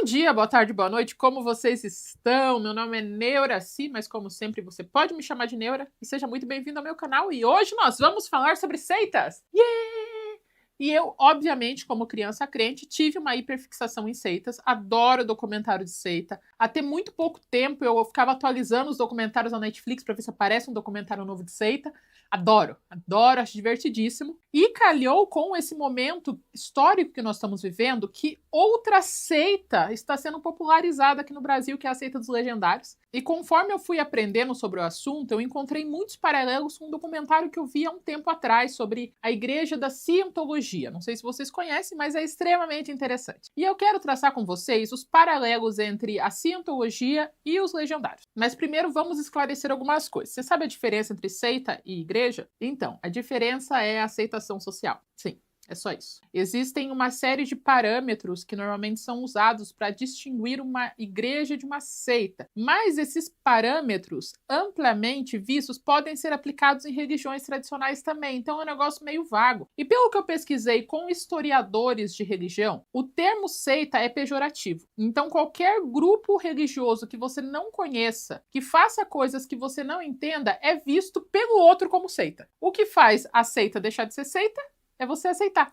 dia, boa tarde, boa noite, como vocês estão? Meu nome é Neuraci, mas como sempre você pode me chamar de Neura e seja muito bem-vindo ao meu canal. E hoje nós vamos falar sobre seitas! Yeah! E eu, obviamente, como criança crente, tive uma hiperfixação em seitas, adoro documentário de seita. Até muito pouco tempo eu ficava atualizando os documentários na Netflix para ver se aparece um documentário novo de seita. Adoro, acho divertidíssimo. E calhou com esse momento histórico que nós estamos vivendo que outra seita está sendo popularizada aqui no Brasil, que é a seita dos legendários. E conforme eu fui aprendendo sobre o assunto, eu encontrei muitos paralelos com um documentário que eu vi há um tempo atrás sobre a Igreja da Cientologia. Não sei se vocês conhecem, mas é extremamente interessante. E eu quero traçar com vocês os paralelos entre a Cientologia e os legendários. Mas primeiro vamos esclarecer algumas coisas. Você sabe a diferença entre seita e igreja? Então, a diferença é a aceitação social. Sim. É só isso. Existem uma série de parâmetros que normalmente são usados para distinguir uma igreja de uma seita, mas esses parâmetros, amplamente vistos, podem ser aplicados em religiões tradicionais também, então é um negócio meio vago. E pelo que eu pesquisei com historiadores de religião, o termo seita é pejorativo. Então qualquer grupo religioso que você não conheça, que faça coisas que você não entenda, é visto pelo outro como seita. O que faz a seita deixar de ser seita? É você aceitar.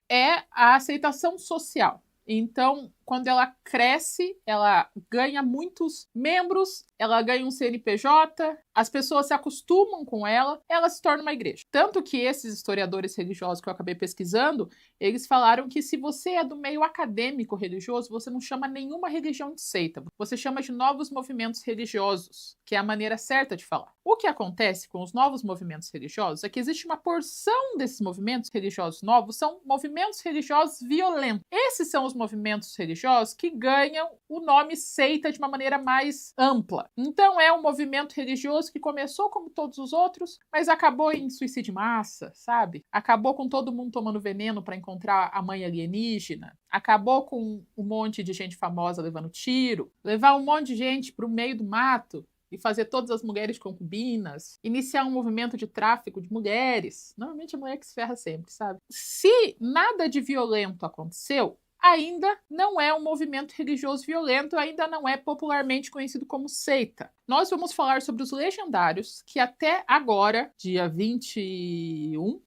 É a aceitação social. Então, quando ela cresce, ela ganha muitos membros, ela ganha um CNPJ, as pessoas se acostumam com ela se torna uma igreja. Tanto que esses historiadores religiosos que eu acabei pesquisando, eles falaram que se você é do meio acadêmico religioso, você não chama nenhuma religião de seita, você chama de novos movimentos religiosos, que é a maneira certa de falar. O que acontece com os novos movimentos religiosos é que existe uma porção desses movimentos religiosos novos, são movimentos religiosos violentos. Esses são os movimentos religiosos que ganham o nome seita de uma maneira mais ampla. Então é um movimento religioso que começou como todos os outros, mas acabou em suicídio de massa, sabe? Acabou com todo mundo tomando veneno para encontrar a mãe alienígena. Acabou com um monte de gente famosa levando tiro, levar um monte de gente para o meio do mato e fazer todas as mulheres concubinas, iniciar um movimento de tráfico de mulheres. Normalmente a mulher que se ferra sempre, sabe? Se nada de violento aconteceu, ainda não é um movimento religioso violento, ainda não é popularmente conhecido como seita. Nós vamos falar sobre os legendários, que até agora, dia 21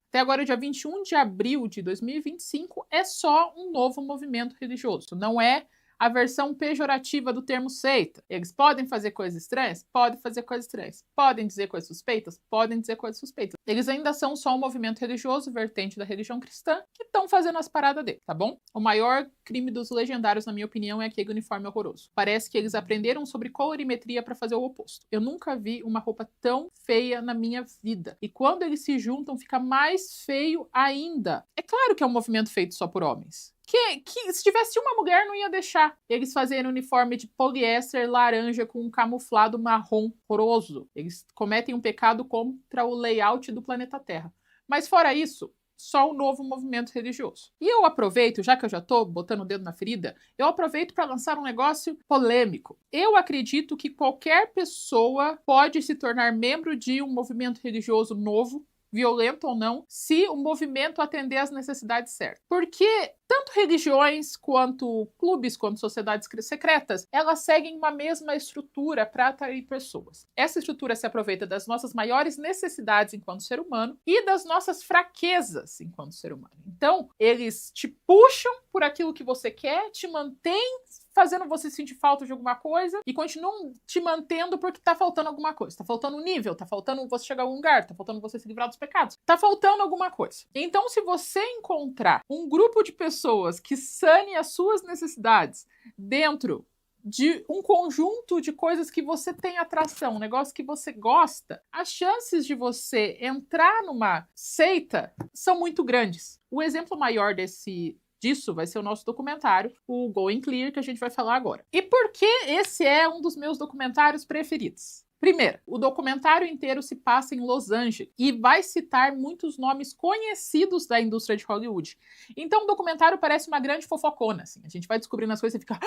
de abril de 2025, é só um novo movimento religioso. Não é a versão pejorativa do termo seita. Eles podem fazer coisas estranhas? Podem fazer coisas estranhas. Podem dizer coisas suspeitas? Podem dizer coisas suspeitas. Eles ainda são só um movimento religioso, vertente da religião cristã, que estão fazendo as paradas dele, tá bom? O maior crime dos legendários, na minha opinião, é aquele uniforme horroroso. Parece que eles aprenderam sobre colorimetria para fazer o oposto. Eu nunca vi uma roupa tão feia na minha vida. E quando eles se juntam, fica mais feio ainda. É claro que é um movimento feito só por homens. Que se tivesse uma mulher não ia deixar eles fazerem uniforme de poliéster laranja com um camuflado marrom horroroso. Eles cometem um pecado contra o layout do planeta Terra. Mas fora isso, só um novo movimento religioso. E eu aproveito, já que eu já tô botando o dedo na ferida, eu aproveito para lançar um negócio polêmico. Eu acredito que qualquer pessoa pode se tornar membro de um movimento religioso novo, violento ou não, se o movimento atender às necessidades certas. Porque tanto religiões, quanto clubes, quanto sociedades secretas, elas seguem uma mesma estrutura para atrair pessoas. Essa estrutura se aproveita das nossas maiores necessidades enquanto ser humano e das nossas fraquezas enquanto ser humano. Então, eles te puxam por aquilo que você quer, te mantêm fazendo você sentir falta de alguma coisa e continuam te mantendo porque tá faltando alguma coisa. Tá faltando um nível, tá faltando você chegar a algum lugar, tá faltando você se livrar dos pecados. Tá faltando alguma coisa. Então, se você encontrar um grupo de pessoas que sane as suas necessidades dentro de um conjunto de coisas que você tem atração, um negócio que você gosta, as chances de você entrar numa seita são muito grandes. O exemplo maior disso vai ser o nosso documentário, o Going Clear, que a gente vai falar agora. E por que esse é um dos meus documentários preferidos? Primeiro, o documentário inteiro se passa em Los Angeles e vai citar muitos nomes conhecidos da indústria de Hollywood. Então o documentário parece uma grande fofocona, assim. A gente vai descobrindo as coisas e fica...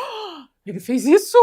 ele fez isso?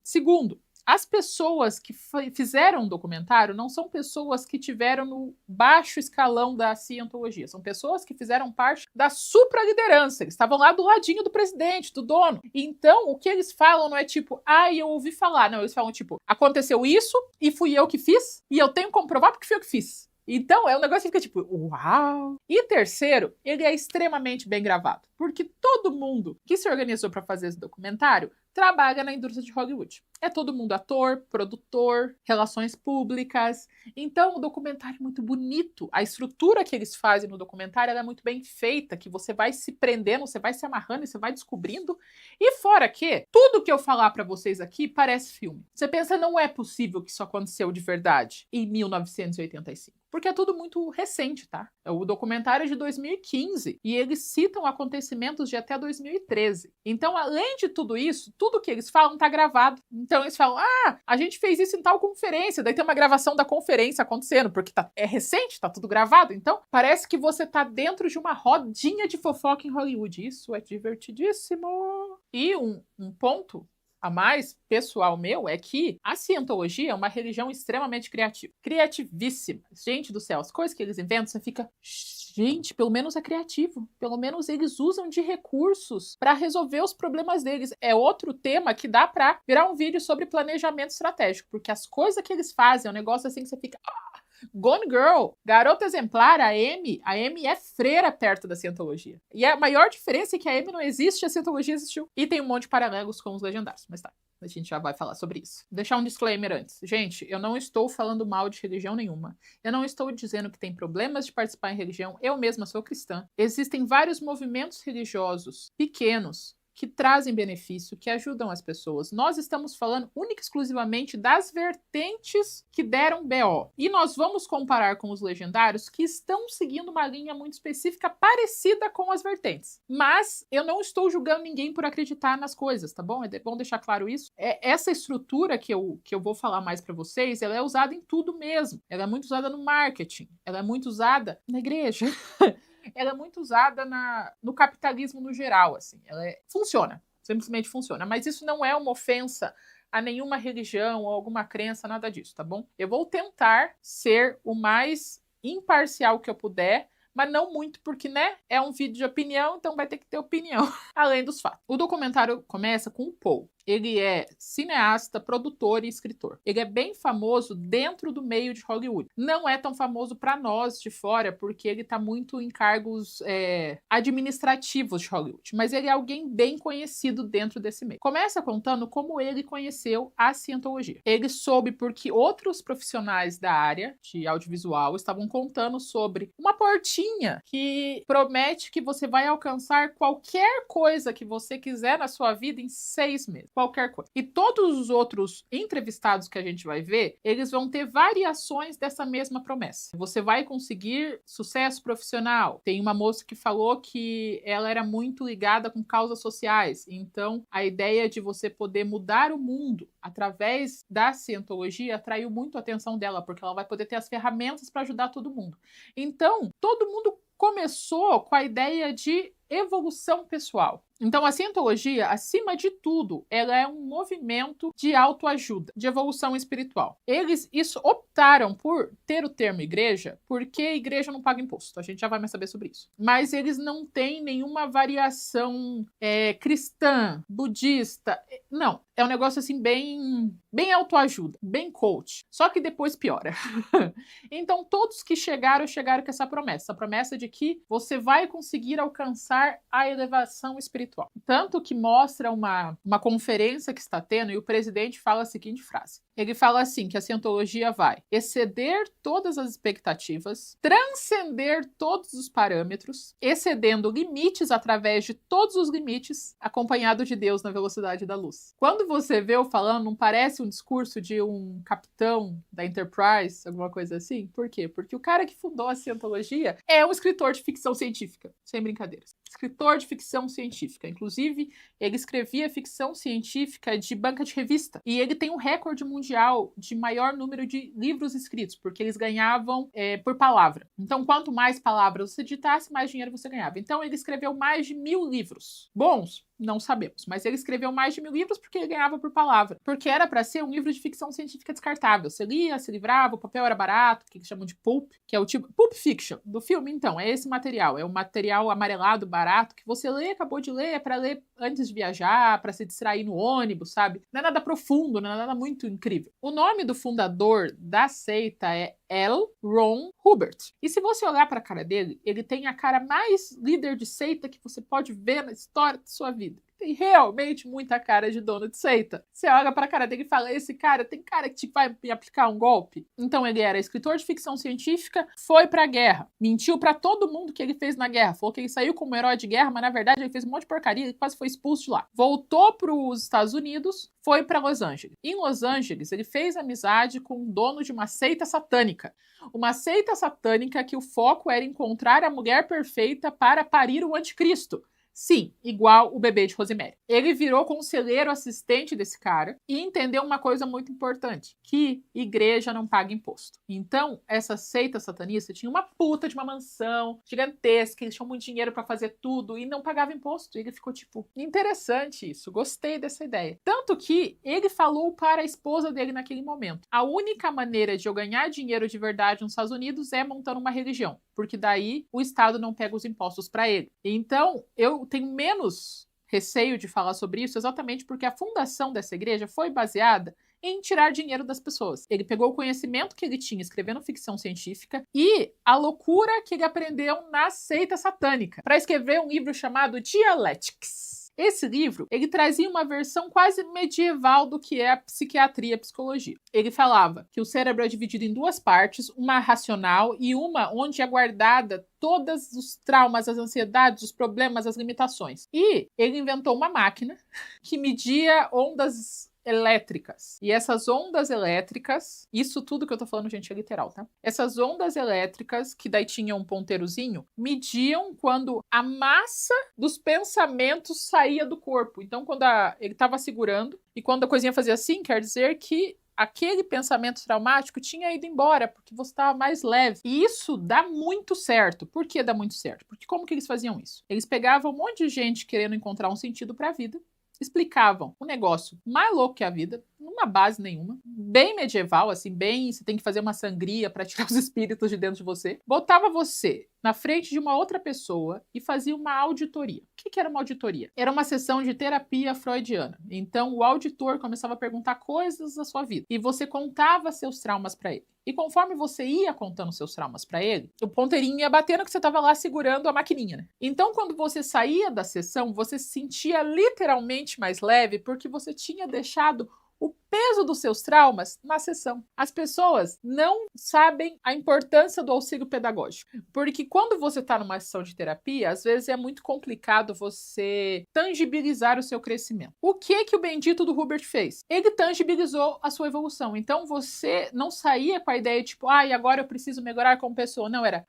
Segundo, As pessoas que fizeram o documentário não são pessoas que tiveram no baixo escalão da cientologia, são pessoas que fizeram parte da supraliderança, eles estavam lá do ladinho do presidente, do dono. Então, o que eles falam não é tipo, eu ouvi falar. Não, eles falam tipo, aconteceu isso e fui eu que fiz e eu tenho que comprovar porque fui eu que fiz. Então, é um negócio que fica tipo, uau! E terceiro, ele é extremamente bem gravado, porque todo mundo que se organizou para fazer esse documentário trabalha na indústria de Hollywood. É todo mundo ator, produtor, relações públicas. Então, o documentário é muito bonito. A estrutura que eles fazem no documentário é muito bem feita, que você vai se prendendo, você vai se amarrando e você vai descobrindo. E fora que, tudo que eu falar para vocês aqui parece filme. Você pensa, não é possível que isso aconteceu de verdade em 1985. Porque é tudo muito recente, tá? O documentário é de 2015 e eles citam acontecimentos de até 2013. Então, além de tudo isso, tudo que eles falam tá gravado. Então eles falam, a gente fez isso em tal conferência, daí tem uma gravação da conferência acontecendo, porque é recente, tá tudo gravado. Então, parece que você tá dentro de uma rodinha de fofoca em Hollywood. Isso é divertidíssimo. E um ponto a mais pessoal meu é que a cientologia é uma religião extremamente criativa. Criativíssima. Gente do céu, as coisas que eles inventam, você fica... Gente, pelo menos é criativo. Pelo menos eles usam de recursos para resolver os problemas deles. É outro tema que dá para virar um vídeo sobre planejamento estratégico, porque as coisas que eles fazem é um negócio assim que você fica... Gone Girl, garota exemplar, a Amy é freira perto da cientologia. E a maior diferença é que a Amy não existe, a cientologia existiu. E tem um monte de paralelos com os legendários, mas tá. A gente já vai falar sobre isso. Vou deixar um disclaimer antes. Gente, eu não estou falando mal de religião nenhuma. Eu não estou dizendo que tem problemas de participar em religião. Eu mesma sou cristã. Existem vários movimentos religiosos pequenos que trazem benefício, que ajudam as pessoas. Nós estamos falando única e exclusivamente das vertentes que deram BO. E nós vamos comparar com os legendários que estão seguindo uma linha muito específica parecida com as vertentes. Mas eu não estou julgando ninguém por acreditar nas coisas, tá bom? É bom deixar claro isso. Essa estrutura que eu vou falar mais para vocês, ela é usada em tudo mesmo. Ela é muito usada no marketing. Ela é muito usada na igreja. Ela é muito usada no capitalismo no geral, assim. Funciona, simplesmente funciona. Mas isso não é uma ofensa a nenhuma religião ou alguma crença, nada disso, tá bom? Eu vou tentar ser o mais imparcial que eu puder, mas não muito, porque, né, é um vídeo de opinião, então vai ter que ter opinião, além dos fatos. O documentário começa com o Paul. Ele é cineasta, produtor e escritor. Ele é bem famoso dentro do meio de Hollywood. Não é tão famoso para nós de fora, porque ele está muito em cargos administrativos de Hollywood. Mas ele é alguém bem conhecido dentro desse meio. Começa contando como ele conheceu a cientologia. Ele soube porque outros profissionais da área de audiovisual estavam contando sobre uma portinha que promete que você vai alcançar qualquer coisa que você quiser na sua vida em 6 meses. Qualquer coisa. E todos os outros entrevistados que a gente vai ver, eles vão ter variações dessa mesma promessa. Você vai conseguir sucesso profissional. Tem uma moça que falou que ela era muito ligada com causas sociais. Então, a ideia de você poder mudar o mundo através da cientologia atraiu muito a atenção dela, porque ela vai poder ter as ferramentas para ajudar todo mundo. Então, todo mundo começou com a ideia de evolução pessoal. Então, a cientologia, acima de tudo, ela é um movimento de autoajuda, de evolução espiritual. Eles optaram por ter o termo igreja, porque a igreja não paga imposto. A gente já vai mais saber sobre isso. Mas eles não têm nenhuma variação cristã, budista. Não. É um negócio assim bem autoajuda, bem coach. Só que depois piora. Então, todos que chegaram com essa promessa de que você vai conseguir alcançar a elevação espiritual. Tanto que mostra uma conferência que está tendo e o presidente fala a seguinte frase. Ele fala assim, que a cientologia vai exceder todas as expectativas, transcender todos os parâmetros, excedendo limites através de todos os limites, acompanhado de Deus na velocidade da luz. Quando você vê eu falando, não parece um discurso de um capitão da Enterprise, alguma coisa assim? Por quê? Porque o cara que fundou a cientologia é um escritor de ficção científica, sem brincadeiras. Escritor de ficção científica. Inclusive, ele escrevia ficção científica de banca de revista. E ele tem um recorde mundial de maior número de livros escritos, porque eles ganhavam por palavra. Então, quanto mais palavras você digitasse, mais dinheiro você ganhava. Então, ele escreveu mais de 1000 livros. Bons, Não sabemos. Mas ele escreveu mais de 1000 livros porque ele ganhava por palavra. Porque era para ser um livro de ficção científica descartável. Você lia, se livrava, o papel era barato, que chamam de pulp, que é o tipo... Pulp Fiction, do filme, então. É esse material. É um material amarelado, barato, que você lê, acabou de ler, é para ler antes de viajar, para se distrair no ônibus, sabe? Não é nada profundo, não é nada muito incrível. O nome do fundador da seita é L. Ron Hubbard. E se você olhar para a cara dele, ele tem a cara mais líder de seita que você pode ver na história da sua vida. Tem realmente muita cara de dono de seita. Você olha pra cara dele e fala, esse cara tem cara que vai me aplicar um golpe. Então ele era escritor de ficção científica, foi pra guerra, mentiu pra todo mundo que ele fez na guerra, falou que ele saiu como herói de guerra, mas na verdade ele fez um monte de porcaria e quase foi expulso de lá. Voltou pros Estados Unidos, foi pra Los Angeles. Em Los Angeles ele fez amizade com um dono de uma seita satânica. Uma seita satânica que o foco era encontrar a mulher perfeita para parir o anticristo. Sim, igual o bebê de Rosemary. Ele virou conselheiro assistente desse cara e entendeu uma coisa muito importante, que igreja não paga imposto. Então, essa seita satanista tinha uma puta de uma mansão gigantesca, eles tinham muito dinheiro pra fazer tudo e não pagava imposto. E ele ficou tipo, interessante isso, gostei dessa ideia. Tanto que ele falou para a esposa dele naquele momento, a única maneira de eu ganhar dinheiro de verdade nos Estados Unidos é montando uma religião, porque daí o Estado não pega os impostos pra ele. Então, eu tenho menos receio de falar sobre isso exatamente porque a fundação dessa igreja foi baseada em tirar dinheiro das pessoas. Ele pegou o conhecimento que ele tinha escrevendo ficção científica e a loucura que ele aprendeu na seita satânica para escrever um livro chamado Dialectics. Esse livro, ele trazia uma versão quase medieval do que é a psiquiatria e a psicologia. Ele falava que o cérebro é dividido em duas partes, uma racional e uma onde é guardada todos os traumas, as ansiedades, os problemas, as limitações. E ele inventou uma máquina que media ondas elétricas. E essas ondas elétricas, isso tudo que eu tô falando, gente, é literal, tá? Essas ondas elétricas, que daí tinham um ponteirozinho, mediam quando a massa dos pensamentos saía do corpo. Então, quando ele tava segurando, e quando a coisinha fazia assim, quer dizer que aquele pensamento traumático tinha ido embora, porque você estava mais leve. E isso dá muito certo. Por que dá muito certo? Porque como que eles faziam isso? Eles pegavam um monte de gente querendo encontrar um sentido para a vida, explicavam um negócio mais louco que a vida, numa base nenhuma, bem medieval, assim, bem, você tem que fazer uma sangria para tirar os espíritos de dentro de você. Botava você na frente de uma outra pessoa e fazia uma auditoria. O que era uma auditoria? Era uma sessão de terapia freudiana. Então, o auditor começava a perguntar coisas da sua vida e você contava seus traumas para ele. E conforme você ia contando seus traumas para ele, o ponteirinho ia batendo que você estava lá segurando a maquininha, né? Então, quando você saía da sessão, você se sentia literalmente mais leve porque você tinha deixado o peso dos seus traumas na sessão. As pessoas não sabem a importância do auxílio pedagógico, porque quando você está numa sessão de terapia, às vezes é muito complicado você tangibilizar o seu crescimento. O que o bendito do Hubbard fez? Ele tangibilizou a sua evolução. Então você não saía com a ideia tipo, agora eu preciso melhorar como pessoa. Não, era,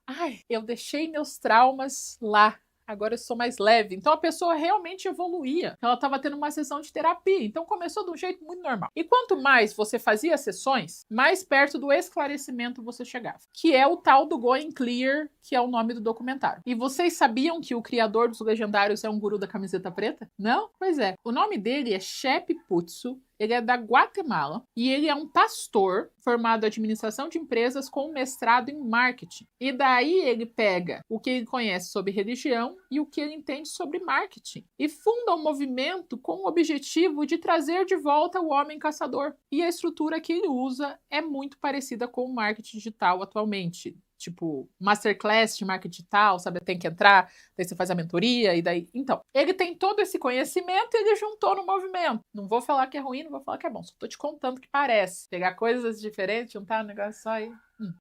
eu deixei meus traumas lá. Agora eu sou mais leve. Então a pessoa realmente evoluía. Ela estava tendo uma sessão de terapia. Então começou de um jeito muito normal. E quanto mais você fazia sessões, mais perto do esclarecimento você chegava. Que é o tal do Going Clear, que é o nome do documentário. E vocês sabiam que o criador dos Legendários é um guru da camiseta preta? Não? Pois é. O nome dele é Shep Putsu. Ele é da Guatemala e ele é um pastor formado em administração de empresas com mestrado em marketing. E daí ele pega o que ele conhece sobre religião e o que ele entende sobre marketing e funda um movimento com o objetivo de trazer de volta o homem caçador. E a estrutura que ele usa é muito parecida com o marketing digital atualmente. Tipo, masterclass de marketing digital, sabe? Tem que entrar, daí você faz a mentoria, e daí... Então, ele tem todo esse conhecimento e ele juntou no movimento. Não vou falar que é ruim, não vou falar que é bom, só tô te contando que parece. Pegar coisas diferentes, juntar um negócio só aí.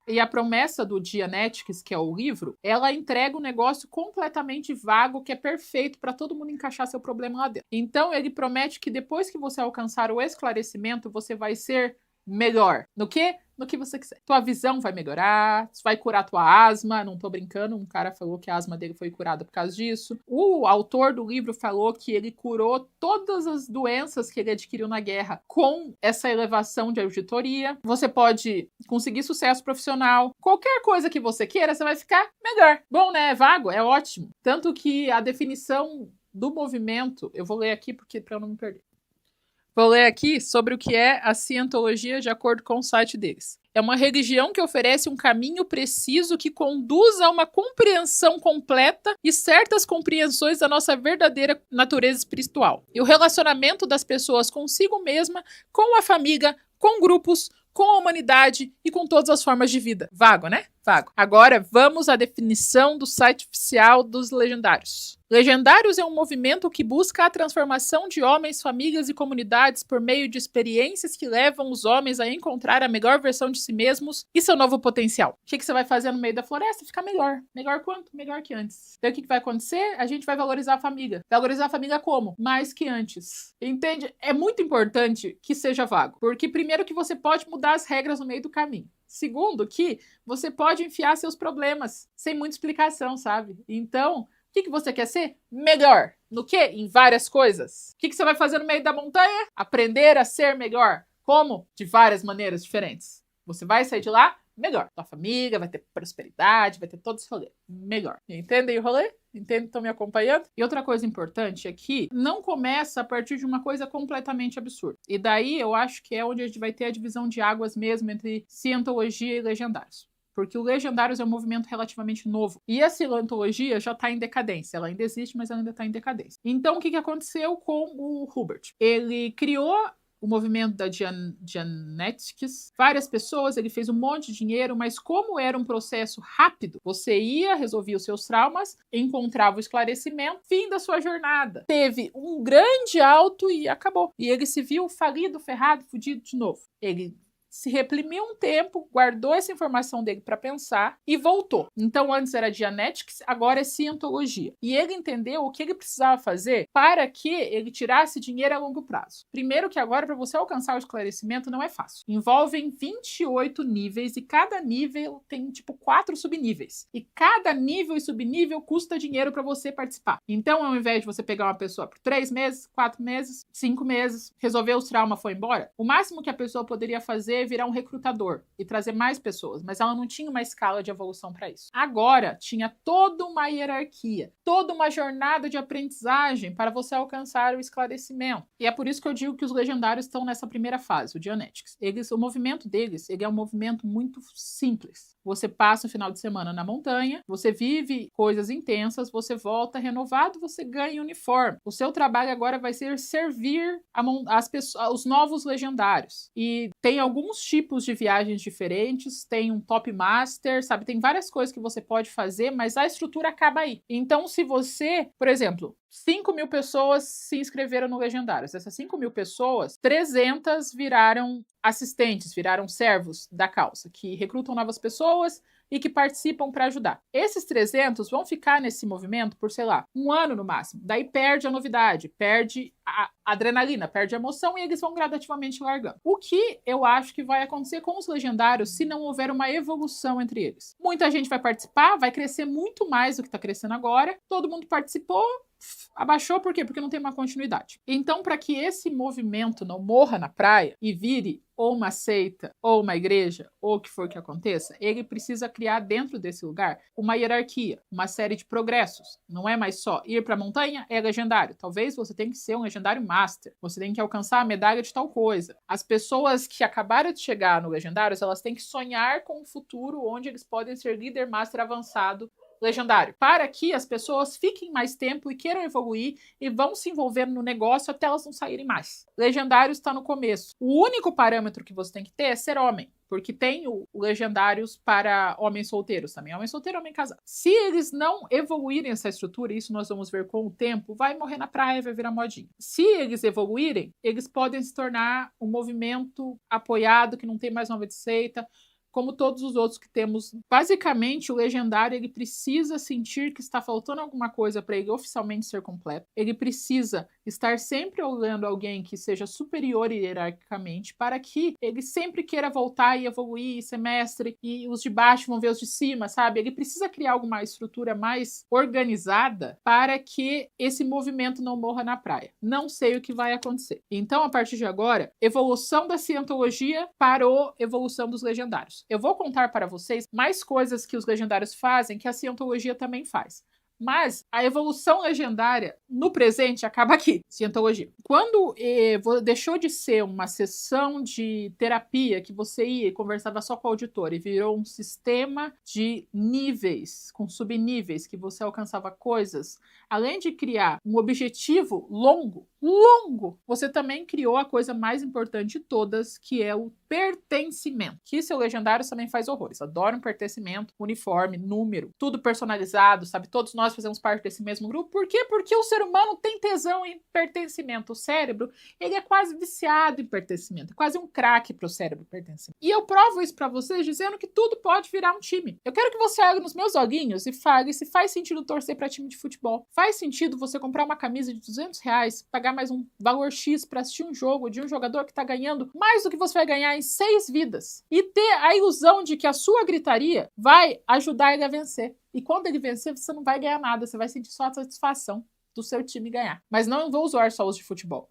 E a promessa do Dianetics, que é o livro, ela entrega um negócio completamente vago, que é perfeito para todo mundo encaixar seu problema lá dentro. Então, ele promete que depois que você alcançar o esclarecimento, você vai ser melhor. No quê? No que você quiser. Tua visão vai melhorar, vai curar tua asma, não tô brincando, um cara falou que a asma dele foi curada por causa disso. O autor do livro falou que ele curou todas as doenças que ele adquiriu na guerra com essa elevação de auditoria. Você pode conseguir sucesso profissional. Qualquer coisa que você queira, você vai ficar melhor. Bom, né? É vago, é ótimo. Tanto que a definição do movimento, eu vou ler aqui para eu não me perder. Vou ler aqui sobre o que é a cientologia de acordo com o site deles. É uma religião que oferece um caminho preciso que conduz a uma compreensão completa e certas compreensões da nossa verdadeira natureza espiritual. E o relacionamento das pessoas consigo mesma, com a família, com grupos, com a humanidade e com todas as formas de vida. Vago, né? Vago. Agora vamos à definição do site oficial dos Legendários. Legendários é um movimento que busca a transformação de homens, famílias e comunidades por meio de experiências que levam os homens a encontrar a melhor versão de si mesmos e seu novo potencial. O que você vai fazer no meio da floresta? Ficar melhor. Melhor quanto? Melhor que antes. Então o que vai acontecer? A gente vai valorizar a família. Valorizar a família como? Mais que antes. Entende? É muito importante que seja vago. Porque primeiro que você pode mudar as regras no meio do caminho. Segundo, que você pode enfiar seus problemas sem muita explicação, sabe? Então, o que você quer ser? Melhor. No quê? Em várias coisas. O que você vai fazer no meio da montanha? Aprender a ser melhor. Como? De várias maneiras diferentes. Você vai sair de lá melhor. Sua família vai ter prosperidade, vai ter todo esse rolê. Melhor. Entendem o rolê? Entendem? Estão me acompanhando? E outra coisa importante é que não começa a partir de uma coisa completamente absurda. E daí eu acho que é onde a gente vai ter a divisão de águas mesmo entre cientologia e legendários. Porque o Legendários é um movimento relativamente novo. E a cientologia já está em decadência. Ela ainda existe, mas ela ainda está em decadência. Então, o que aconteceu com o Hubert? Ele criou o movimento da Dianetics, várias pessoas, ele fez um monte de dinheiro, mas como era um processo rápido, você ia, resolvia os seus traumas, encontrava o esclarecimento, fim da sua jornada. Teve um grande alto e acabou. E ele se viu falido, ferrado, fudido de novo. Ele se reprimiu um tempo, guardou essa informação dele para pensar e voltou. Então, antes era Dianetics, agora é cientologia. E ele entendeu o que ele precisava fazer para que ele tirasse dinheiro a longo prazo. Primeiro que agora, para você alcançar o esclarecimento, não é fácil. Envolvem 28 níveis e cada nível tem, 4 subníveis. E cada nível e subnível custa dinheiro para você participar. Então, ao invés de você pegar uma pessoa por 3 meses, 4 meses, 5 meses, resolver os traumas, foi embora, o máximo que a pessoa poderia fazer virar um recrutador e trazer mais pessoas, mas ela não tinha uma escala de evolução para isso. Agora, tinha toda uma hierarquia, toda uma jornada de aprendizagem para você alcançar o esclarecimento. E é por isso que eu digo que os legendários estão nessa primeira fase, o Dianetics. O movimento deles, ele é um movimento muito simples. Você passa o final de semana na montanha, você vive coisas intensas, você volta renovado, você ganha uniforme. O seu trabalho agora vai ser servir as pessoas, os novos legendários. E tem alguns tipos de viagens diferentes, tem um top master, sabe? Tem várias coisas que você pode fazer, mas a estrutura acaba aí. Então, se você, por exemplo, 5.000 pessoas se inscreveram no Legendários. Dessas 5.000 pessoas, 300 viraram assistentes, viraram servos da causa, que recrutam novas pessoas e que participam para ajudar. Esses 300 vão ficar nesse movimento por, sei lá, 1 ano no máximo. Daí perde a novidade, perde a adrenalina, perde a emoção e eles vão gradativamente largando. O que eu acho que vai acontecer com os legendários se não houver uma evolução entre eles? Muita gente vai participar, vai crescer muito mais do que está crescendo agora. Todo mundo participou, abaixou, por quê? Porque não tem uma continuidade. Então, para que esse movimento não morra na praia e vire ou uma seita, ou uma igreja, ou o que for que aconteça, ele precisa criar dentro desse lugar uma hierarquia, uma série de progressos. Não é mais só ir para a montanha, é legendário. Talvez você tenha que ser um legendário master. Você tem que alcançar a medalha de tal coisa. As pessoas que acabaram de chegar no Legendários, elas têm que sonhar com um futuro onde eles podem ser líder master avançado legendário, para que as pessoas fiquem mais tempo e queiram evoluir e vão se envolvendo no negócio até elas não saírem mais. Legendário está no começo. O único parâmetro que você tem que ter é ser homem, porque tem o Legendários para homens solteiros também, homem solteiro, homem casado. Se eles não evoluírem essa estrutura, isso nós vamos ver com o tempo, vai morrer na praia, vai virar modinha. Se eles evoluírem, eles podem se tornar um movimento apoiado, que não tem mais nome de seita, como todos os outros que temos. Basicamente, o legendário ele precisa sentir que está faltando alguma coisa para ele oficialmente ser completo. Ele precisa estar sempre olhando alguém que seja superior hierarquicamente para que ele sempre queira voltar e evoluir, e ser mestre, e os de baixo vão ver os de cima, sabe? Ele precisa criar alguma estrutura mais organizada para que esse movimento não morra na praia. Não sei o que vai acontecer. Então, a partir de agora, evolução da cientologia parou evolução dos legendários. Eu vou contar para vocês mais coisas que os legendários fazem que a cientologia também faz. Mas a evolução legendária no presente acaba aqui, cientologia. Quando deixou de ser uma sessão de terapia que você ia e conversava só com o auditor e virou um sistema de níveis, com subníveis, que você alcançava coisas, além de criar um objetivo longo, você também criou a coisa mais importante de todas, que é o pertencimento. Que seu legendário também faz horrores. Adoram pertencimento, uniforme, número, tudo personalizado, sabe? Todos nós fazemos parte desse mesmo grupo. Por quê? Porque o ser humano tem tesão em pertencimento. O cérebro, ele é quase viciado em pertencimento. É quase um crack pro cérebro pertencimento. E eu provo isso pra vocês dizendo que tudo pode virar um time. Eu quero que você olhe nos meus olhinhos e fale se faz sentido torcer pra time de futebol. Faz sentido você comprar uma camisa de R$200, pagar mais um valor X pra assistir um jogo de um jogador que tá ganhando mais do que você vai ganhar em 6 vidas. E ter a ilusão de que a sua gritaria vai ajudar ele a vencer. E quando ele vencer, você não vai ganhar nada. Você vai sentir só a satisfação do seu time ganhar. Mas não vou usar só os de futebol.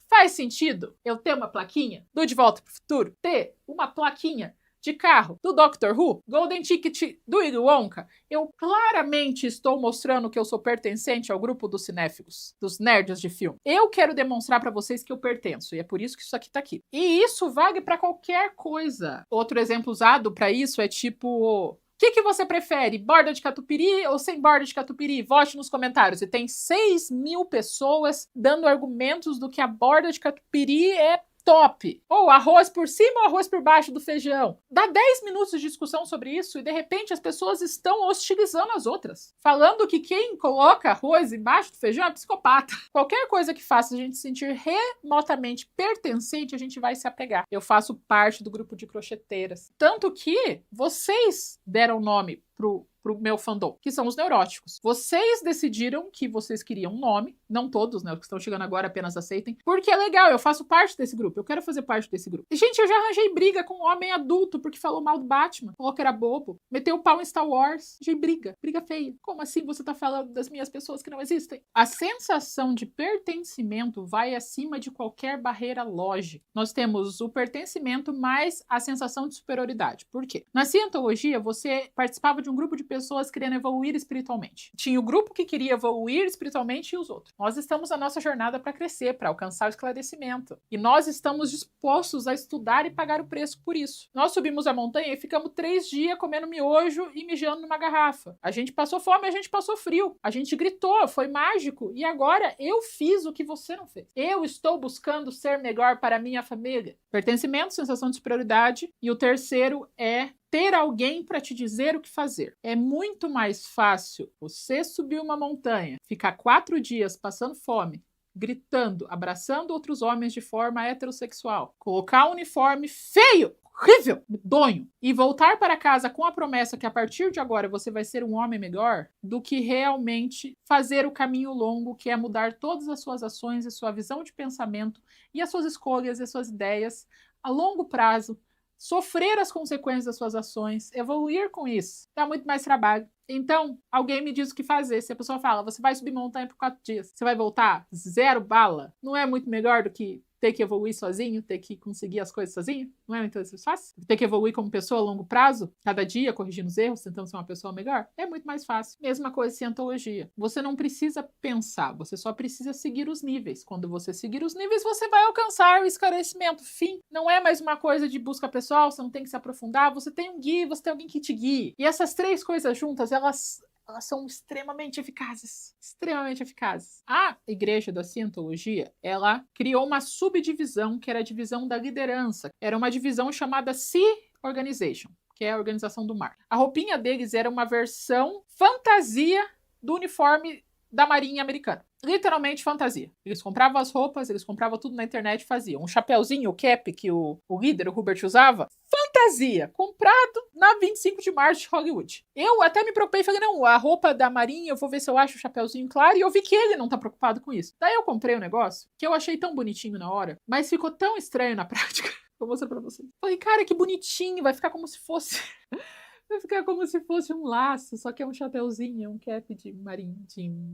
Faz sentido eu ter uma plaquinha do De Volta pro Futuro? Ter uma plaquinha de carro do Doctor Who? Golden Ticket do Willy Wonka? Eu claramente estou mostrando que eu sou pertencente ao grupo dos cinéfilos, dos nerds de filme. Eu quero demonstrar pra vocês que eu pertenço, e é por isso que isso aqui tá aqui. E isso vale pra qualquer coisa. Outro exemplo usado pra isso é tipo... O que você prefere? Borda de catupiry ou sem borda de catupiry? Vote nos comentários. E tem 6.000 pessoas dando argumentos do que a borda de catupiry é top. Ou arroz por cima ou arroz por baixo do feijão. Dá 10 minutos de discussão sobre isso e de repente as pessoas estão hostilizando as outras. Falando que quem coloca arroz embaixo do feijão é psicopata. Qualquer coisa que faça a gente se sentir remotamente pertencente, a gente vai se apegar. Eu faço parte do grupo de crocheteiras. Tanto que vocês deram nome pro meu fandom, que são os neuróticos. Vocês decidiram que vocês queriam um nome, não todos, né, os que estão chegando agora apenas aceitem, porque é legal, eu faço parte desse grupo, eu quero fazer parte desse grupo. E, gente, eu já arranjei briga com um homem adulto porque falou mal do Batman, falou que era bobo, meteu o pau em Star Wars, arranjei briga feia. Como assim você tá falando das minhas pessoas que não existem? A sensação de pertencimento vai acima de qualquer barreira lógica. Nós temos o pertencimento mais a sensação de superioridade. Por quê? Na cientologia, você participava de um grupo de pessoas querendo evoluir espiritualmente. Tinha o grupo que queria evoluir espiritualmente e os outros. Nós estamos na nossa jornada para crescer, para alcançar o esclarecimento. E nós estamos dispostos a estudar e pagar o preço por isso. Nós subimos a montanha e ficamos 3 dias comendo miojo e mijando numa garrafa. A gente passou fome, a gente passou frio. A gente gritou, foi mágico. E agora eu fiz o que você não fez. Eu estou buscando ser melhor para a minha família. Pertencimento, sensação de superioridade. E o terceiro é ter alguém para te dizer o que fazer. É muito mais fácil você subir uma montanha, ficar 4 dias passando fome, gritando, abraçando outros homens de forma heterossexual, colocar um uniforme feio, horrível, medonho, e voltar para casa com a promessa que a partir de agora você vai ser um homem melhor, do que realmente fazer o caminho longo, que é mudar todas as suas ações e sua visão de pensamento e as suas escolhas e as suas ideias a longo prazo, sofrer as consequências das suas ações, evoluir com isso, dá muito mais trabalho. Então, alguém me diz o que fazer. Se a pessoa fala, você vai subir montanha por 4 dias, você vai voltar 0 bala, não é muito melhor do que ter que evoluir sozinho, ter que conseguir as coisas sozinho? Não é muito mais fácil? Ter que evoluir como pessoa a longo prazo, cada dia, corrigindo os erros, tentando ser uma pessoa melhor? É muito mais fácil. Mesma coisa cientologia. Você não precisa pensar, você só precisa seguir os níveis. Quando você seguir os níveis, você vai alcançar o esclarecimento. Fim. Não é mais uma coisa de busca pessoal, você não tem que se aprofundar, você tem um guia, você tem alguém que te guie. E essas 3 coisas juntas, elas são extremamente eficazes. Extremamente eficazes. A igreja da cientologia, ela criou uma subdivisão, que era a divisão da liderança. Era uma divisão chamada Sea Organization, que é a organização do mar. A roupinha deles era uma versão fantasia do uniforme da Marinha Americana. Literalmente fantasia. Eles compravam as roupas, eles compravam tudo na internet e faziam. Um chapéuzinho, o cap que o líder, o Hubert, usava, fantasia, comprado na 25 de março de Hollywood. Eu até me preocupei e falei, não, a roupa da Marinha, eu vou ver se eu acho o chapéuzinho claro, e eu vi que ele não tá preocupado com isso. Daí eu comprei um negócio que eu achei tão bonitinho na hora, mas ficou tão estranho na prática. Vou mostrar pra vocês. Falei, cara, que bonitinho, vai ficar como se fosse Vai ficar como se fosse um laço, só que é um chapeuzinho, um cap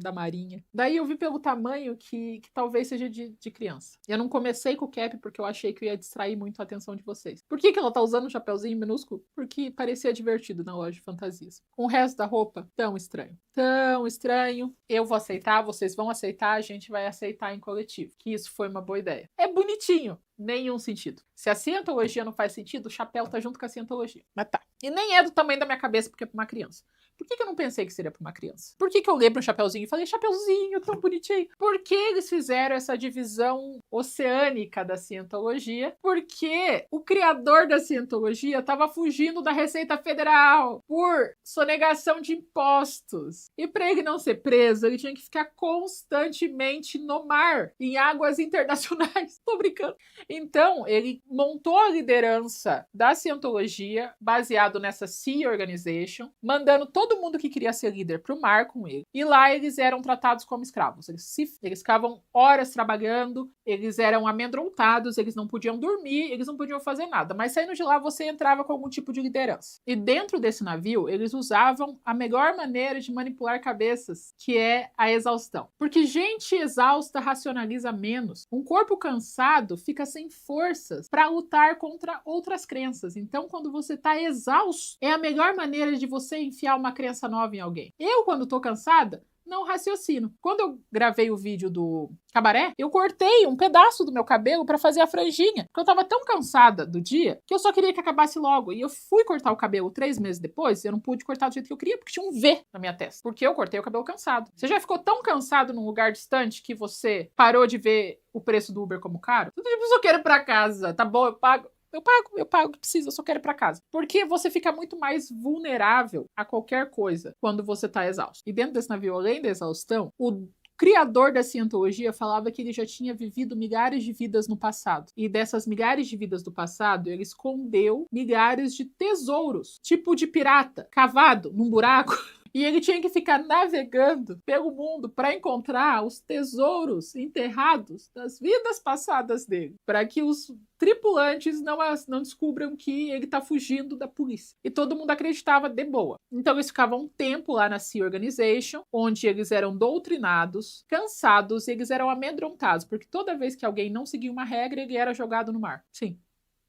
da marinha. Daí eu vi pelo tamanho que talvez seja de criança. Eu não comecei com o cap porque eu achei que eu ia distrair muito a atenção de vocês. Por que ela tá usando um chapeuzinho minúsculo? Porque parecia divertido na loja de fantasias. Com o resto da roupa, tão estranho. Tão estranho. Eu vou aceitar, vocês vão aceitar, a gente vai aceitar em coletivo. Que isso foi uma boa ideia. É bonitinho. Nenhum sentido. Se a cientologia não faz sentido, o chapéu tá junto com a cientologia. Mas tá. E nem é do tamanho da minha cabeça, porque é pra uma criança. Por que eu não pensei que seria pra uma criança? Por que eu olhei pra um chapeuzinho e falei, chapeuzinho, tão bonitinho? Por que eles fizeram essa divisão oceânica da cientologia? Porque o criador da cientologia estava fugindo da Receita Federal por sonegação de impostos. E para ele não ser preso, ele tinha que ficar constantemente no mar, em águas internacionais. Tô brincando. Então, ele montou a liderança da cientologia, baseado nessa Sea Organization, mandando todo mundo que queria ser líder pro mar com ele. E lá eles eram tratados como escravos. Eles ficavam horas trabalhando, eles eram amedrontados, eles não podiam dormir, eles não podiam fazer nada. Mas saindo de lá, você entrava com algum tipo de liderança. E dentro desse navio, eles usavam a melhor maneira de manipular cabeças, que é a exaustão. Porque gente exausta racionaliza menos. Um corpo cansado fica sem forças para lutar contra outras crenças. Então, quando você tá exausto, é a melhor maneira de você enfiar uma crença nova em alguém. Eu, quando tô cansada, não raciocino. Quando eu gravei o vídeo do cabaré, eu cortei um pedaço do meu cabelo para fazer a franjinha, porque eu tava tão cansada do dia que eu só queria que acabasse logo. E eu fui cortar o cabelo 3 meses depois e eu não pude cortar do jeito que eu queria, porque tinha um V na minha testa. Porque eu cortei o cabelo cansado. Você já ficou tão cansado num lugar distante que você parou de ver o preço do Uber como caro? Eu só quero ir pra casa, tá bom, eu pago. Eu pago o que precisa, eu só quero ir pra casa. Porque você fica muito mais vulnerável a qualquer coisa quando você tá exausto. E dentro desse navio, além da exaustão, o criador da cientologia falava que ele já tinha vivido milhares de vidas no passado. E dessas milhares de vidas do passado, ele escondeu milhares de tesouros, tipo de pirata, cavado num buraco. E ele tinha que ficar navegando pelo mundo para encontrar os tesouros enterrados das vidas passadas dele, para que os tripulantes não descubram que ele está fugindo da polícia. E todo mundo acreditava de boa. Então eles ficavam um tempo lá na Sea Organization, onde eles eram doutrinados, cansados e eles eram amedrontados, porque toda vez que alguém não seguia uma regra, ele era jogado no mar. Sim.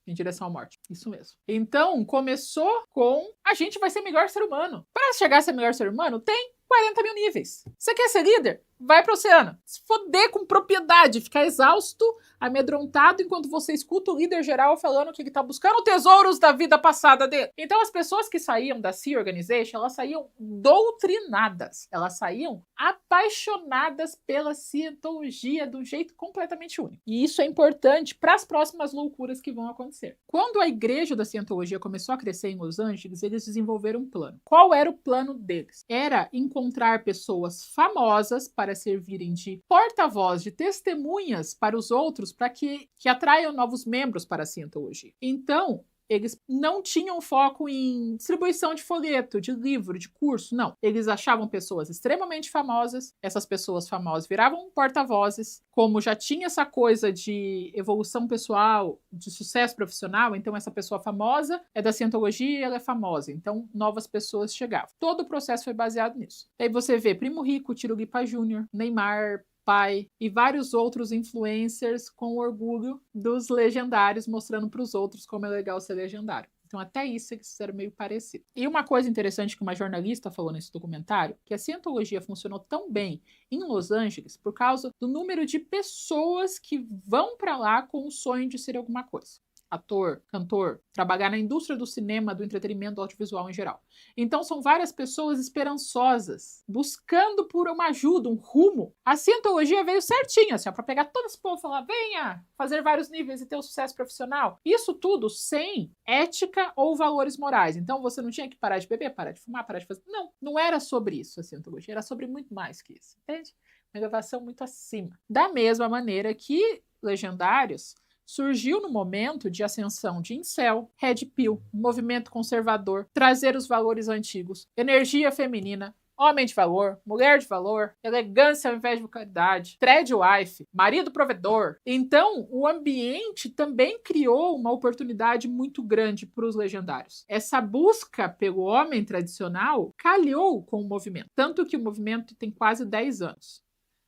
Em direção à morte. Isso mesmo. Então, começou com a gente vai ser melhor ser humano. Para chegar a ser melhor ser humano, tem 40 mil níveis. Você quer ser líder? Vai pro oceano. Se foder com propriedade, ficar exausto, amedrontado, enquanto você escuta o líder geral falando que ele tá buscando tesouros da vida passada dele. Então, as pessoas que saíam da Sea Organization, elas saíam doutrinadas. Elas saíam apaixonadas pela cientologia de um jeito completamente único. E isso é importante para as próximas loucuras que vão acontecer. Quando a igreja da cientologia começou a crescer em Los Angeles, eles desenvolveram um plano. Qual era o plano deles? Era encontrar pessoas famosas para servirem de porta-voz, de testemunhas para os outros, para que atraiam novos membros para a cientologia. Então, eles não tinham foco em distribuição de folheto, de livro, de curso, não. Eles achavam pessoas extremamente famosas, essas pessoas famosas viravam porta-vozes, como já tinha essa coisa de evolução pessoal, de sucesso profissional, então essa pessoa famosa é da cientologia e ela é famosa, então novas pessoas chegavam. Todo o processo foi baseado nisso. Aí você vê Primo Rico, Tirulipa Júnior, Neymar, Pai e vários outros influencers com orgulho dos legendários, mostrando para os outros como é legal ser legendário. Então, até isso eles fizeram meio parecido. E uma coisa interessante que uma jornalista falou nesse documentário, que a cientologia funcionou tão bem em Los Angeles por causa do número de pessoas que vão para lá com o sonho de ser alguma coisa. Ator, cantor, trabalhar na indústria do cinema, do entretenimento, do audiovisual em geral. Então são várias pessoas esperançosas, buscando por uma ajuda, um rumo. A cientologia veio certinho, assim, para pegar todo esse povo e falar, venha fazer vários níveis e ter um sucesso profissional. Isso tudo sem ética ou valores morais. Então você não tinha que parar de beber, parar de fumar, parar de fazer... Não, não era sobre isso a cientologia, era sobre muito mais que isso, entende? Uma elevação muito acima. Da mesma maneira que legendários surgiu no momento de ascensão de incel, red pill, movimento conservador, trazer os valores antigos, energia feminina, homem de valor, mulher de valor, elegância ao invés de vulgaridade, thread wife, marido provedor. Então, o ambiente também criou uma oportunidade muito grande para os legendários. Essa busca pelo homem tradicional calhou com o movimento, tanto que o movimento tem quase 10 anos.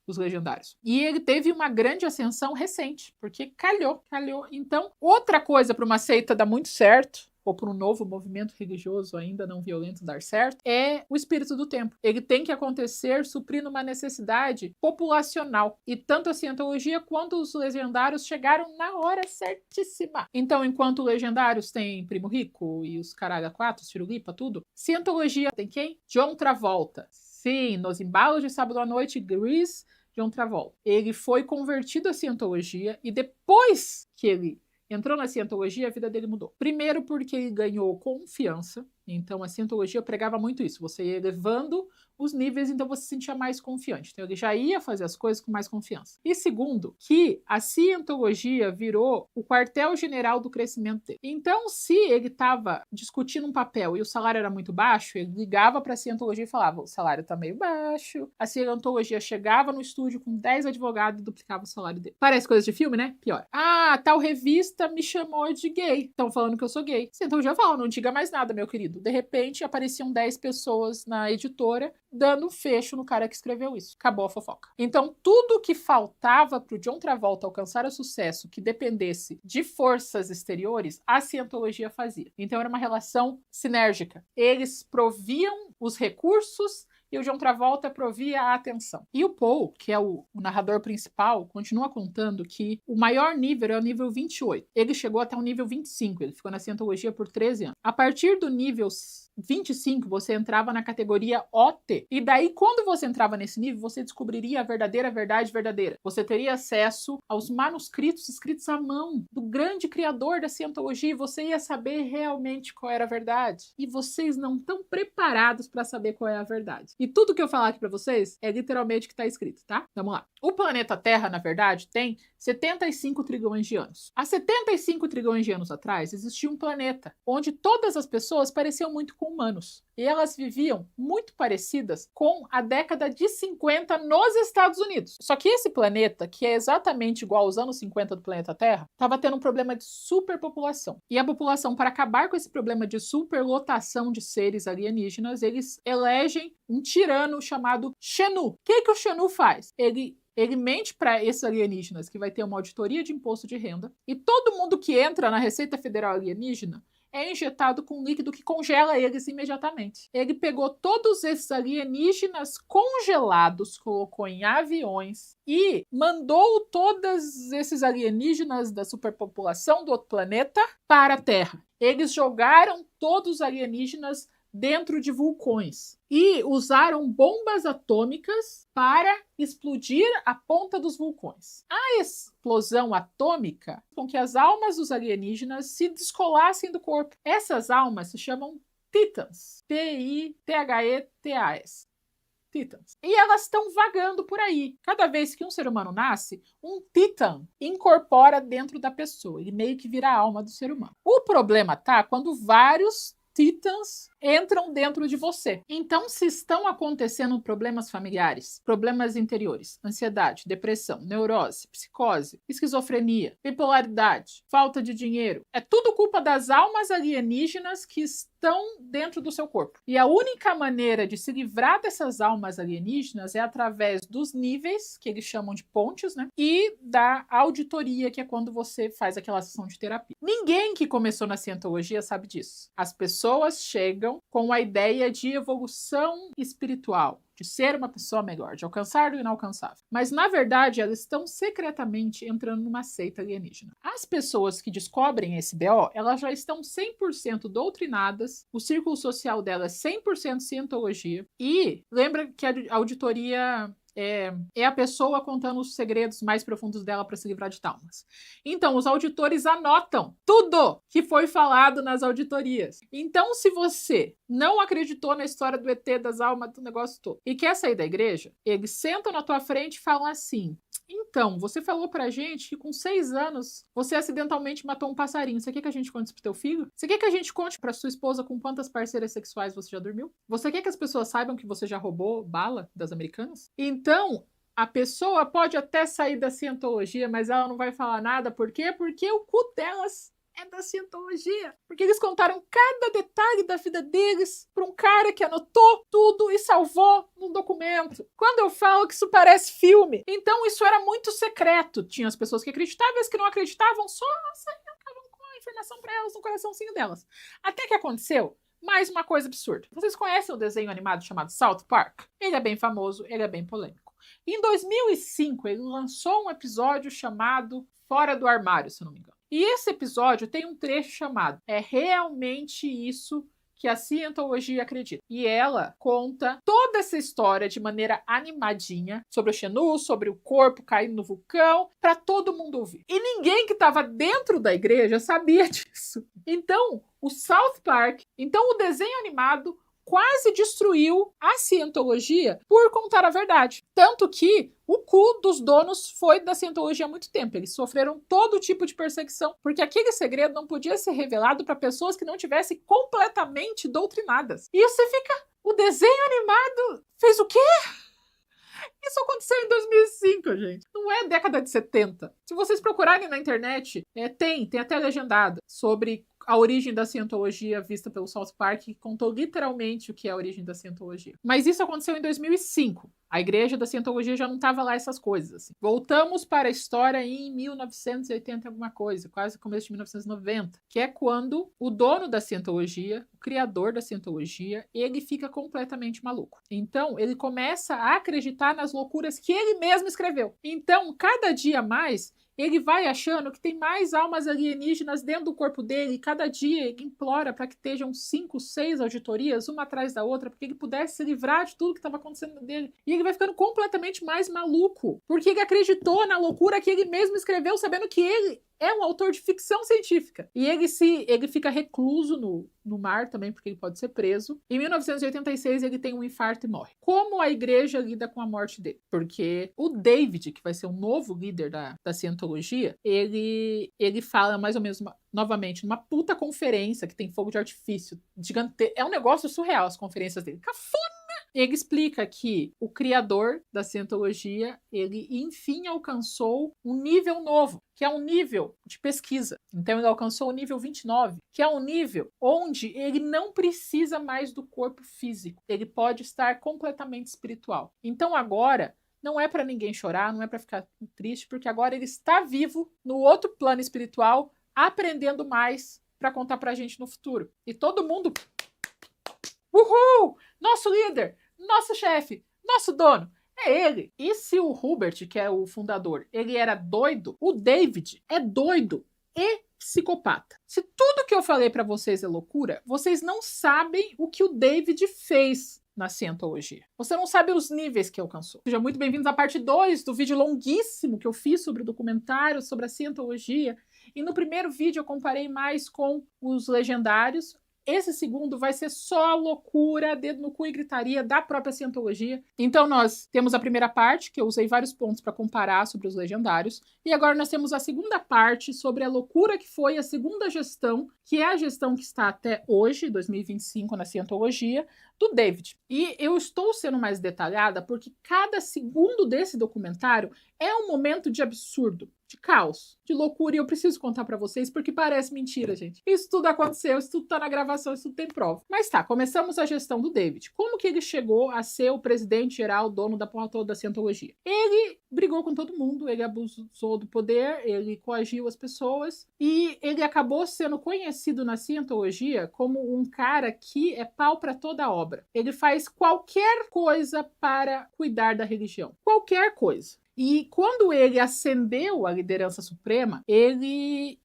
Os legendários. E ele teve uma grande ascensão recente, porque calhou. Então, outra coisa para uma seita dar muito certo, ou para um novo movimento religioso ainda não violento dar certo, é o espírito do tempo. Ele tem que acontecer suprindo uma necessidade populacional. E tanto a cientologia quanto os legendários chegaram na hora certíssima. Então, enquanto legendários têm Primo Rico e os Caralho a 4, Tirulipa, tudo, cientologia tem quem? John Travolta. Sim, nos embalos de sábado à noite, Grease, John Travolta. Ele foi convertido à cientologia e depois que ele entrou na cientologia, a vida dele mudou. Primeiro porque ele ganhou confiança. Então, a cientologia pregava muito isso. Você ia elevando os níveis, então você se sentia mais confiante. Então, ele já ia fazer as coisas com mais confiança. E segundo, que a cientologia virou o quartel-general do crescimento dele. Então, se ele estava discutindo um papel e o salário era muito baixo, ele ligava para a cientologia e falava, o salário está meio baixo. A cientologia chegava no estúdio com 10 advogados e duplicava o salário dele. Parece coisa de filme, né? Pior. Ah, tal revista me chamou de gay. Estão falando que eu sou gay. A cientologia fala, não diga mais nada, meu querido. De repente, apareciam 10 pessoas na editora dando um fecho no cara que escreveu isso. Acabou a fofoca. Então, tudo que faltava para o John Travolta alcançar o sucesso que dependesse de forças exteriores, a cientologia fazia. Então, era uma relação sinérgica. Eles proviam os recursos e o John Travolta provia a atenção. E o Paul, que é o narrador principal, continua contando que o maior nível é o nível 28. Ele chegou até o nível 25, ele ficou na cientologia por 13 anos. A partir do nível 25, você entrava na categoria OT. E daí, quando você entrava nesse nível, você descobriria a verdadeira verdade verdadeira. Você teria acesso aos manuscritos escritos à mão do grande criador da cientologia e você ia saber realmente qual era a verdade. E vocês não estão preparados para saber qual é a verdade. E tudo que eu falar aqui para vocês é literalmente o que está escrito, tá? Vamos lá. O planeta Terra, na verdade, tem 75 trilhões de anos. Há 75 trilhões de anos atrás, existia um planeta onde todas as pessoas pareciam muito com humanos. E elas viviam muito parecidas com a década de 50 nos Estados Unidos. Só que esse planeta, que é exatamente igual aos anos 50 do planeta Terra, estava tendo um problema de superpopulação. E a população, para acabar com esse problema de superlotação de seres alienígenas, eles elegem um tirano chamado Xenu. O que o Xenu faz? Ele mente para esses alienígenas que vai ter uma auditoria de imposto de renda e todo mundo que entra na Receita Federal alienígena é injetado com um líquido que congela eles imediatamente. Ele pegou todos esses alienígenas congelados, colocou em aviões e mandou todos esses alienígenas da superpopulação do outro planeta para a Terra. Eles jogaram todos os alienígenas dentro de vulcões e usaram bombas atômicas para explodir a ponta dos vulcões. A explosão atômica com que as almas dos alienígenas se descolassem do corpo. Essas almas se chamam Titans. T-I-T-H-E-T-A-S. Titans. E elas estão vagando por aí. Cada vez que um ser humano nasce, um Titan incorpora dentro da pessoa. Ele meio que vira a alma do ser humano. O problema tá quando vários Titans entram dentro de você. Então, se estão acontecendo problemas familiares, problemas interiores, ansiedade, depressão, neurose, psicose, esquizofrenia, bipolaridade, falta de dinheiro, é tudo culpa das almas alienígenas que estão dentro do seu corpo. E a única maneira de se livrar dessas almas alienígenas é através dos níveis, que eles chamam de pontes, né? E da auditoria, que é quando você faz aquela sessão de terapia. Ninguém que começou na cientologia sabe disso. As pessoas chegam com a ideia de evolução espiritual, de ser uma pessoa melhor, de alcançar o inalcançável. Mas, na verdade, elas estão secretamente entrando numa seita alienígena. As pessoas que descobrem esse BO, elas já estão 100% doutrinadas, o círculo social delas é 100% cientologia, e lembra que a auditoria é a pessoa contando os segredos mais profundos dela para se livrar de traumas. Então, os auditores anotam tudo que foi falado nas auditorias. Então, se você não acreditou na história do ET, das almas, do negócio todo, e quer sair da igreja, eles sentam na tua frente e falam assim: Então, você falou pra gente que com 6 anos você acidentalmente matou um passarinho. Você quer que a gente conte isso pro teu filho? Você quer que a gente conte pra sua esposa com quantas parceiras sexuais você já dormiu? Você quer que as pessoas saibam que você já roubou bala das americanas? Então, a pessoa pode até sair da cientologia, mas ela não vai falar nada. Por quê? Porque o cu delas é da cientologia. Porque eles contaram cada detalhe da vida deles para um cara que anotou tudo e salvou no documento. Quando eu falo que isso parece filme, então isso era muito secreto. Tinha as pessoas que acreditavam e as que não acreditavam só saíam com a informação para elas no coraçãozinho delas. Até que aconteceu mais uma coisa absurda. Vocês conhecem o desenho animado chamado South Park? Ele é bem famoso, ele é bem polêmico. Em 2005, ele lançou um episódio chamado Fora do Armário, se eu não me engano. E esse episódio tem um trecho chamado É Realmente Isso que a Cientologia acredita. E ela conta toda essa história de maneira animadinha, sobre o Xenu, sobre o corpo caindo no vulcão, para todo mundo ouvir. E ninguém que estava dentro da igreja sabia disso. Então, o South Park, então o desenho animado quase destruiu a cientologia por contar a verdade. Tanto que o cu dos donos foi da cientologia há muito tempo. Eles sofreram todo tipo de perseguição, porque aquele segredo não podia ser revelado para pessoas que não tivessem completamente doutrinadas. E você fica... O desenho animado fez o quê? Isso aconteceu em 2005, gente. Não é década de 70. Se vocês procurarem na internet, tem até legendado sobre a origem da cientologia vista pelo South Park, que contou literalmente o que é a origem da cientologia. Mas isso aconteceu em 2005. A igreja da cientologia já não estava lá essas coisas. Assim. Voltamos para a história em 1980 alguma coisa, quase começo de 1990, que é quando o dono da cientologia, o criador da cientologia, ele fica completamente maluco. Então, ele começa a acreditar nas loucuras que ele mesmo escreveu. Então, cada dia mais, ele vai achando que tem mais almas alienígenas dentro do corpo dele, e cada dia ele implora para que estejam 5, 6 auditorias, uma atrás da outra, porque ele pudesse se livrar de tudo que estava acontecendo dele. E ele vai ficando completamente mais maluco, porque ele acreditou na loucura que ele mesmo escreveu, sabendo que ele é um autor de ficção científica. E ele fica recluso no mar também, porque ele pode ser preso. Em 1986, ele tem um infarto e morre. Como a igreja lida com a morte dele? Porque o David, que vai ser o novo líder da cientologia, ele fala mais ou menos novamente numa puta conferência que tem fogo de artifício gigante. É um negócio surreal as conferências dele. Cafona! Ele explica que o criador da cientologia, ele enfim alcançou um nível novo, que é um nível de pesquisa. Então ele alcançou o nível 29, que é um nível onde ele não precisa mais do corpo físico. Ele pode estar completamente espiritual. Então agora não é para ninguém chorar, não é para ficar triste, porque agora ele está vivo no outro plano espiritual, aprendendo mais para contar pra gente no futuro. E todo mundo... Uhul! Nosso líder, nosso chefe, nosso dono, é ele. E se o Hubert, que é o fundador, ele era doido, o David é doido e psicopata. Se tudo que eu falei para vocês é loucura, vocês não sabem o que o David fez na cientologia. Você não sabe os níveis que alcançou. Sejam muito bem-vindos à parte 2 do vídeo longuíssimo que eu fiz sobre o documentário, sobre a cientologia. E no primeiro vídeo eu comparei mais com os legendários. Esse segundo vai ser só loucura, dedo no cu e gritaria da própria cientologia. Então nós temos a primeira parte, que eu usei vários pontos para comparar sobre os legendários, e agora nós temos a segunda parte sobre a loucura que foi a segunda gestão, que é a gestão que está até hoje, 2025, na cientologia, do David. E eu estou sendo mais detalhada porque cada segundo desse documentário é um momento de absurdo, de caos, de loucura, e eu preciso contar pra vocês porque parece mentira, gente. Isso tudo aconteceu, isso tudo tá na gravação, isso tudo tem prova. Mas tá, começamos a gestão do David. Como que ele chegou a ser o presidente geral, dono da porra toda da cientologia? Ele brigou com todo mundo, ele abusou do poder, ele coagiu as pessoas e ele acabou sendo conhecido na cientologia como um cara que é pau pra toda obra. Ele faz qualquer coisa para cuidar da religião. Qualquer coisa. E quando ele ascendeu à liderança suprema, ele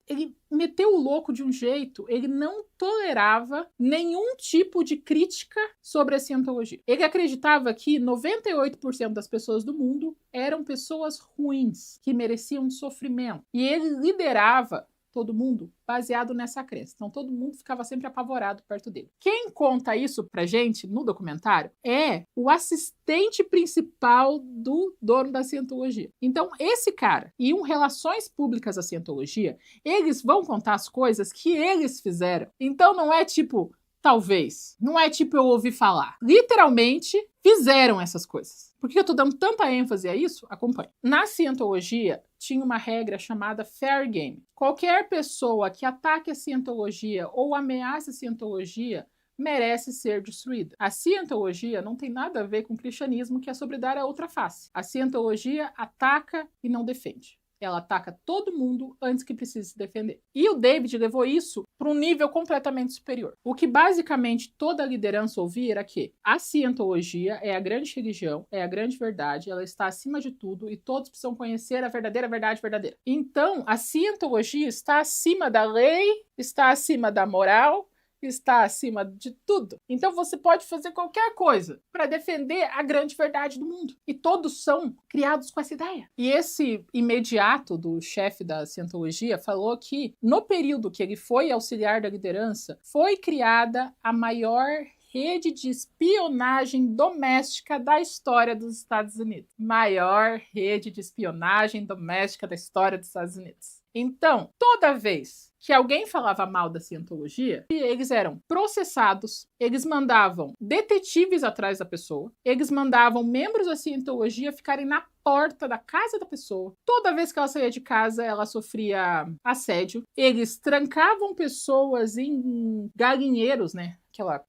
meteu o louco de um jeito, ele não tolerava nenhum tipo de crítica sobre a cientologia. Ele acreditava que 98% das pessoas do mundo eram pessoas ruins, que mereciam sofrimento. E ele liderava todo mundo baseado nessa crença. Então todo mundo ficava sempre apavorado perto dele. Quem conta isso pra gente no documentário é o assistente principal do dono da cientologia. Então esse cara e relações públicas da cientologia, eles vão contar as coisas que eles fizeram. Então não é tipo talvez. Não é tipo eu ouvi falar. Literalmente fizeram essas coisas. Por que eu tô dando tanta ênfase a isso? Acompanhe. Na cientologia, tinha uma regra chamada fair game. Qualquer pessoa que ataque a cientologia ou ameace a cientologia merece ser destruída. A cientologia não tem nada a ver com o cristianismo, que é sobre dar a outra face. A cientologia ataca e não defende. Ela ataca todo mundo antes que precise se defender. E o David levou isso para um nível completamente superior. O que basicamente toda a liderança ouvia era que a cientologia é a grande religião, é a grande verdade, ela está acima de tudo e todos precisam conhecer a verdadeira verdade verdadeira. Então, a cientologia está acima da lei, está acima da moral, está acima de tudo. Então você pode fazer qualquer coisa para defender a grande verdade do mundo. E todos são criados com essa ideia. E esse imediato do chefe da cientologia falou que no período que ele foi auxiliar da liderança, foi criada a maior rede de espionagem doméstica da história dos Estados Unidos. Maior rede de espionagem doméstica da história dos Estados Unidos. Então, toda vez que alguém falava mal da cientologia, eles eram processados, eles mandavam detetives atrás da pessoa, eles mandavam membros da cientologia ficarem na porta da casa da pessoa. Toda vez que ela saía de casa, ela sofria assédio. Eles trancavam pessoas em galinheiros, né?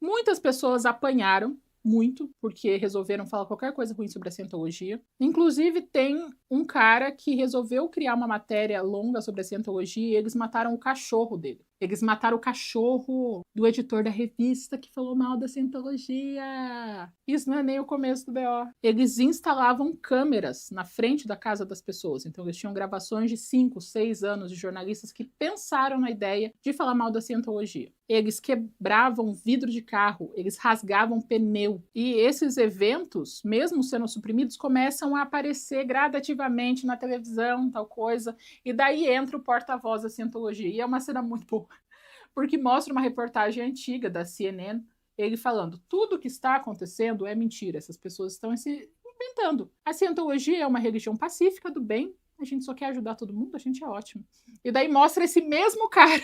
Muitas pessoas apanharam muito, porque resolveram falar qualquer coisa ruim sobre a cientologia. Inclusive, tem um cara que resolveu criar uma matéria longa sobre a cientologia e eles mataram o cachorro dele. Eles mataram o cachorro do editor da revista que falou mal da cientologia. Isso não é nem o começo do BO. Eles instalavam câmeras na frente da casa das pessoas. Então, eles tinham gravações de 5, 6 anos de jornalistas que pensaram na ideia de falar mal da cientologia. Eles quebravam vidro de carro, eles rasgavam pneu. E esses eventos, mesmo sendo suprimidos, começam a aparecer gradativamente na televisão, tal coisa. E daí entra o porta-voz da cientologia. E é uma cena muito boa, porque mostra uma reportagem antiga da CNN, ele falando, tudo que está acontecendo é mentira, essas pessoas estão se inventando. A cientologia é uma religião pacífica do bem, a gente só quer ajudar todo mundo, a gente é ótimo. E daí mostra esse mesmo cara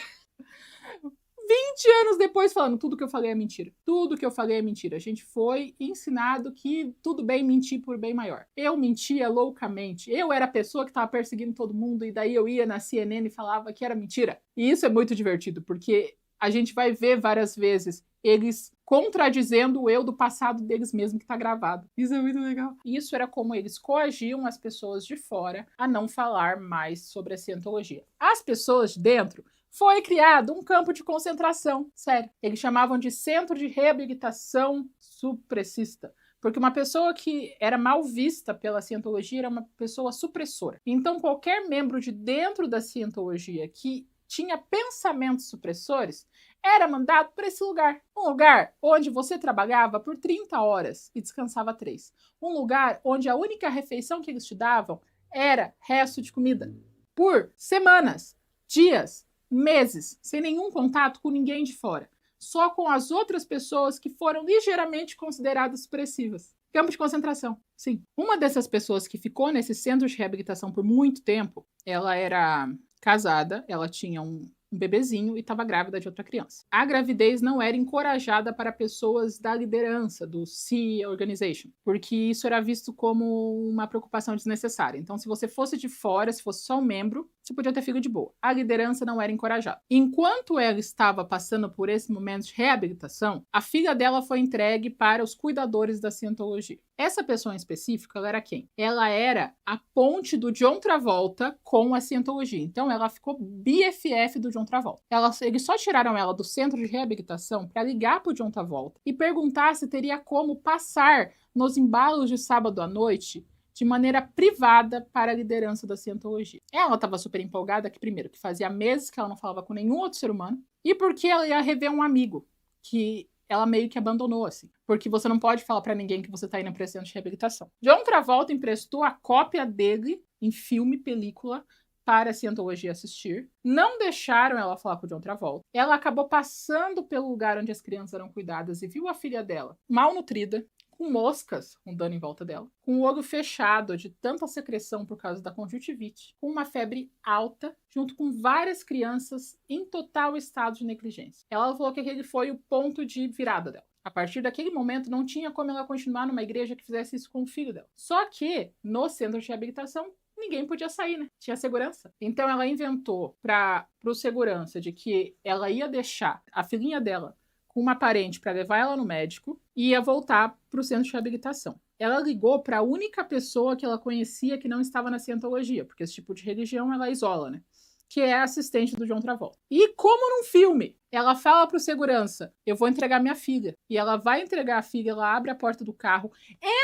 20 anos depois falando, tudo que eu falei é mentira. Tudo que eu falei é mentira. A gente foi ensinado que tudo bem mentir por bem maior. Eu mentia loucamente. Eu era a pessoa que estava perseguindo todo mundo e daí eu ia na CNN e falava que era mentira. E isso é muito divertido, porque a gente vai ver várias vezes eles contradizendo o eu do passado deles mesmo que está gravado. Isso é muito legal. Isso era como eles coagiam as pessoas de fora a não falar mais sobre a cientologia. As pessoas de dentro foi criado um campo de concentração. Sério. Eles chamavam de Centro de Reabilitação Supressista. Porque uma pessoa que era mal vista pela cientologia era uma pessoa supressora. Então, qualquer membro de dentro da cientologia que tinha pensamentos supressores era mandado para esse lugar. Um lugar onde você trabalhava por 30 horas e descansava 3. Um lugar onde a única refeição que eles te davam era resto de comida. Por semanas, dias, meses, sem nenhum contato com ninguém de fora. Só com as outras pessoas que foram ligeiramente consideradas supressivas. Campo de concentração, sim. Uma dessas pessoas que ficou nesse centro de reabilitação por muito tempo, ela era casada, ela tinha um bebezinho e estava grávida de outra criança. A gravidez não era encorajada para pessoas da liderança, do C Organization, porque isso era visto como uma preocupação desnecessária. Então, se você fosse de fora, se fosse só um membro, você podia ter filho de boa. A liderança não era encorajada. Enquanto ela estava passando por esse momento de reabilitação, a filha dela foi entregue para os cuidadores da cientologia. Essa pessoa em específico, ela era quem? Ela era a ponte do John Travolta com a cientologia. Então, ela ficou BFF do John Travolta. Eles só tiraram ela do centro de reabilitação para ligar para o John Travolta e perguntar se teria como passar nos embalos de sábado à noite de maneira privada para a liderança da cientologia. Ela estava super empolgada que, primeiro, que fazia meses que ela não falava com nenhum outro ser humano, e porque ela ia rever um amigo que ela meio que abandonou, assim. Porque você não pode falar pra ninguém que você tá indo pra centro de reabilitação. John Travolta emprestou a cópia dele, em filme, película, para a Cientologia assistir, não deixaram ela falar com o John Travolta. Ela acabou passando pelo lugar onde as crianças eram cuidadas e viu a filha dela malnutrida, com moscas rondando em volta dela, com o olho fechado de tanta secreção por causa da conjuntivite, com uma febre alta, junto com várias crianças em total estado de negligência. Ela falou que aquele foi o ponto de virada dela. A partir daquele momento, não tinha como ela continuar numa igreja que fizesse isso com o filho dela. Só que, no centro de reabilitação, ninguém podia sair, né? Tinha segurança. Então, ela inventou para o segurança de que ela ia deixar a filhinha dela com uma parente para levar ela no médico e ia voltar para o centro de reabilitação. Ela ligou para a única pessoa que ela conhecia que não estava na Cientologia, porque esse tipo de religião ela isola, né? Que é a assistente do John Travolta. E como num filme, ela fala pro segurança, eu vou entregar minha filha. E ela vai entregar a filha, ela abre a porta do carro,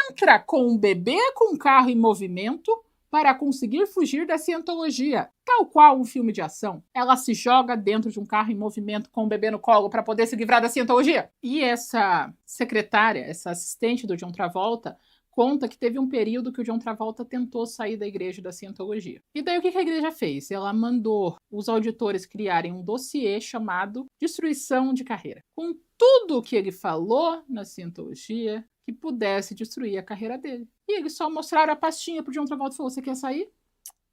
entra com um bebê com o carro em movimento para conseguir fugir da Cientologia. Tal qual um filme de ação. Ela se joga dentro de um carro em movimento com o bebê no colo para poder se livrar da Cientologia. E essa secretária, essa assistente do John Travolta, conta que teve um período que o John Travolta tentou sair da igreja da Cientologia. E daí o que a igreja fez? Ela mandou os auditores criarem um dossiê chamado Destruição de Carreira, com tudo o que ele falou na Cientologia que pudesse destruir a carreira dele. E eles só mostraram a pastinha pro John Travolta e falou, você quer sair?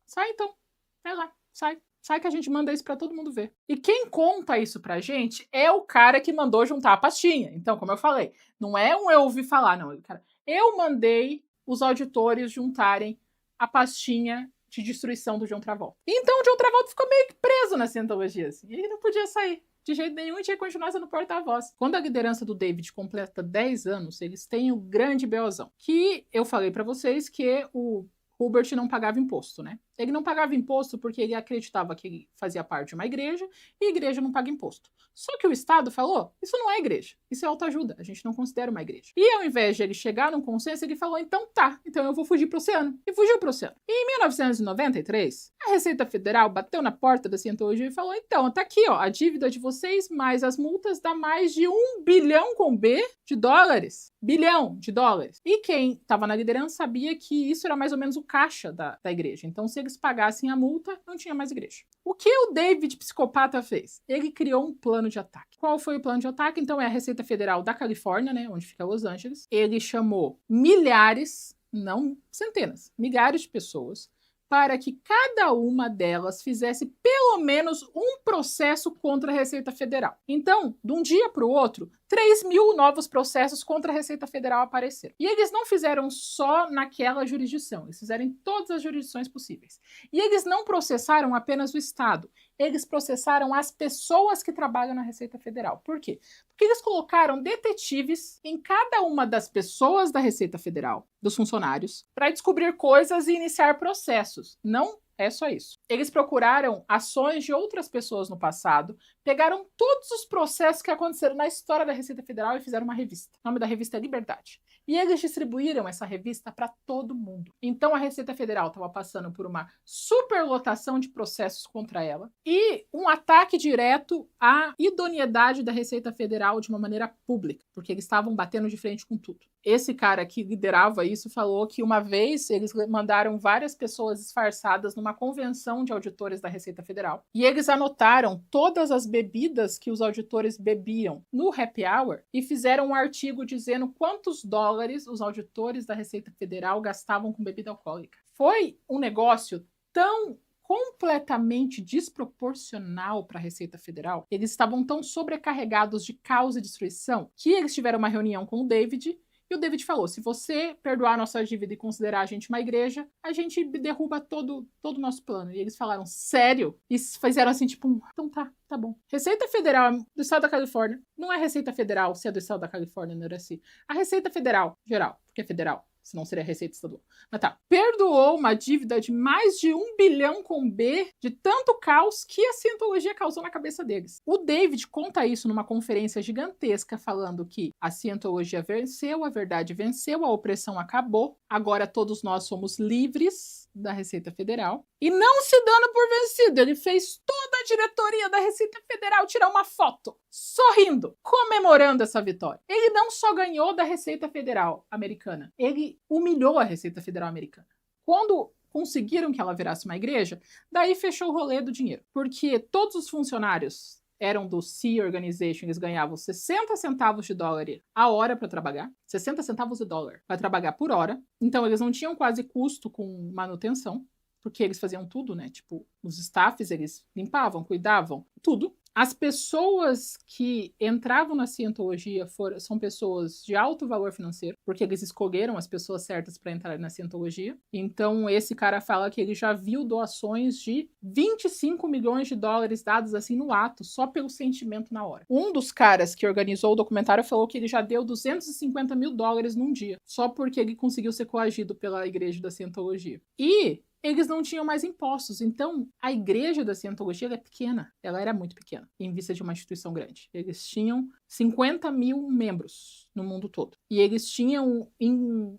Sai então. Vai lá, sai. Sai que a gente manda isso pra todo mundo ver. E quem conta isso pra gente é o cara que mandou juntar a pastinha. Então, como eu falei, não é um eu ouvi falar, não. Cara, eu mandei os auditores juntarem a pastinha de destruição do John Travolta. Então, o John Travolta ficou meio que preso na Cientologia, assim. Ele não podia sair de jeito nenhum e tinha que continuar sendo porta-voz. Quando a liderança do David completa 10 anos, eles têm o grande BOzão. Que eu falei pra vocês que o Hubert não pagava imposto, né? Ele não pagava imposto porque ele acreditava que ele fazia parte de uma igreja e a igreja não paga imposto. Só que o Estado falou, isso não é igreja, isso é autoajuda, a gente não considera uma igreja. E ao invés de ele chegar num consenso, ele falou, então tá, então eu vou fugir pro oceano. E fugiu pro oceano. E em 1993, a Receita Federal bateu na porta da Cientologia e falou, então, tá aqui, ó, a dívida de vocês mais as multas dá mais de 1 bilhão com B de dólares. Bilhão de dólares. E quem estava na liderança sabia que isso era mais ou menos o caixa da igreja. Então, se eles pagassem a multa, não tinha mais igreja. O que o David, psicopata, fez? Ele criou um plano de ataque. Qual foi o plano de ataque? Então, é a Receita Federal da Califórnia, né, onde fica Los Angeles. Ele chamou milhares, não centenas, milhares de pessoas para que cada uma delas fizesse pelo menos um processo contra a Receita Federal. Então, de um dia para o outro, 3.000 novos processos contra a Receita Federal apareceram. E eles não fizeram só naquela jurisdição, eles fizeram em todas as jurisdições possíveis. E eles não processaram apenas o Estado, eles processaram as pessoas que trabalham na Receita Federal. Por quê? Porque eles colocaram detetives em cada uma das pessoas da Receita Federal, dos funcionários, para descobrir coisas e iniciar processos. Não é só isso. Eles procuraram ações de outras pessoas no passado, pegaram todos os processos que aconteceram na história da Receita Federal e fizeram uma revista. O nome da revista é Liberdade. E eles distribuíram essa revista para todo mundo. Então a Receita Federal estava passando por uma superlotação de processos contra ela e um ataque direto à idoneidade da Receita Federal de uma maneira pública, porque eles estavam batendo de frente com tudo. Esse cara que liderava isso falou que uma vez eles mandaram várias pessoas disfarçadas numa convenção de auditores da Receita Federal e eles anotaram todas as bebidas que os auditores bebiam no happy hour e fizeram um artigo dizendo quantos dólares os auditores da Receita Federal gastavam com bebida alcoólica. Foi um negócio tão completamente desproporcional para a Receita Federal. Eles estavam tão sobrecarregados de caos e destruição que eles tiveram uma reunião com o David. E o David falou, se você perdoar a nossa dívida e considerar a gente uma igreja, a gente derruba todo o nosso plano. E eles falaram, sério? E fizeram assim, tipo, então tá bom. Receita Federal do Estado da Califórnia, não é Receita Federal se é do Estado da Califórnia, não era assim. A Receita Federal, geral, porque é federal, senão seria Receita Estadual. Mas tá, perdoou uma dívida de mais de 1 bilhão com B, de tanto caos que a Cientologia causou na cabeça deles. O David conta isso numa conferência gigantesca, falando que a Cientologia venceu, a verdade venceu, a opressão acabou, agora todos nós somos livres da Receita Federal. E não se dando por vencido, ele fez toda a diretoria da Receita Federal tirar uma foto, sorrindo, comemorando essa vitória. Ele não só ganhou da Receita Federal americana, ele humilhou a Receita Federal americana. Quando conseguiram que ela virasse uma igreja, daí fechou o rolê do dinheiro. Porque todos os funcionários eram do Sea Organization, eles ganhavam 60 centavos de dólar a hora para trabalhar, 60 centavos de dólar para trabalhar por hora. Então eles não tinham quase custo com manutenção, porque eles faziam tudo, né? Tipo, os staffs, eles limpavam, cuidavam, tudo. As pessoas que entravam na cientologia são pessoas de alto valor financeiro, porque eles escolheram as pessoas certas para entrar na cientologia. Então, esse cara fala que ele já viu doações de 25 milhões de dólares dados assim no ato, só pelo sentimento na hora. Um dos caras que organizou o documentário falou que ele já deu 250 mil dólares num dia, só porque ele conseguiu ser coagido pela igreja da cientologia. E eles não tinham mais impostos. Então, a igreja da cientologia é pequena. Ela era muito pequena, em vista de uma instituição grande. Eles tinham 50 mil membros no mundo todo. E eles tinham em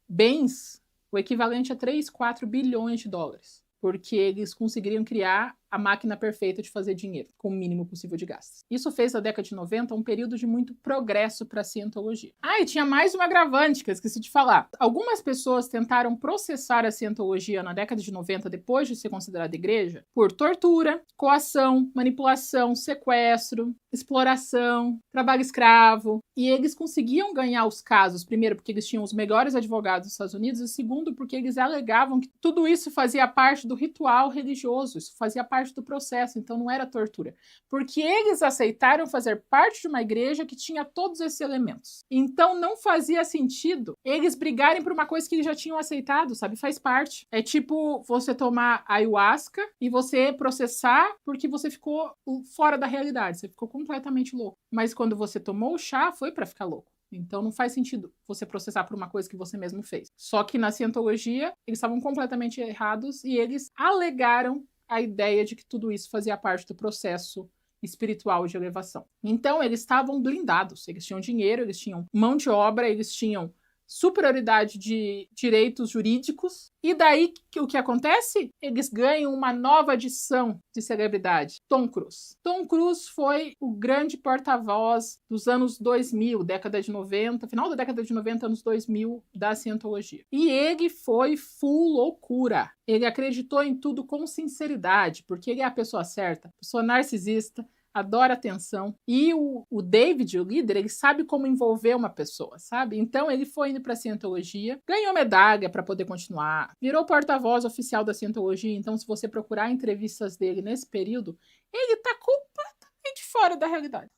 bens o equivalente a 3, 4 bilhões de dólares. Porque eles conseguiriam criar a máquina perfeita de fazer dinheiro, com o mínimo possível de gastos. Isso fez da década de 90 um período de muito progresso para a cientologia. E tinha mais um agravante que eu esqueci de falar. Algumas pessoas tentaram processar a cientologia na década de 90, depois de ser considerada igreja, por tortura, coação, manipulação, sequestro, exploração, trabalho escravo. E eles conseguiam ganhar os casos, primeiro porque eles tinham os melhores advogados dos Estados Unidos, e segundo porque eles alegavam que tudo isso fazia parte do ritual religioso, isso fazia parte do processo, então não era tortura. Porque eles aceitaram fazer parte de uma igreja que tinha todos esses elementos. Então não fazia sentido eles brigarem por uma coisa que eles já tinham aceitado, sabe? Faz parte. É tipo você tomar ayahuasca e você processar porque você ficou fora da realidade, você ficou completamente louco. Mas quando você tomou o chá, foi para ficar louco. Então não faz sentido você processar por uma coisa que você mesmo fez. Só que na cientologia, eles estavam completamente errados e eles alegaram a ideia de que tudo isso fazia parte do processo espiritual de elevação. Então, eles estavam blindados. Eles tinham dinheiro, eles tinham mão de obra, eles tinham superioridade de direitos jurídicos. E daí, o que acontece? Eles ganham uma nova adição de celebridade. Tom Cruise. Tom Cruise foi o grande porta-voz dos anos 2000, década de 90, final da década de 90, anos 2000, da cientologia. E ele foi full loucura. Ele acreditou em tudo com sinceridade, porque ele é a pessoa certa, pessoa narcisista, adora atenção. E o David, o líder, ele sabe como envolver uma pessoa, sabe? Então ele foi indo pra cientologia, ganhou medalha para poder continuar, virou porta-voz oficial da cientologia. Então, se você procurar entrevistas dele nesse período, ele tá completamente fora da realidade.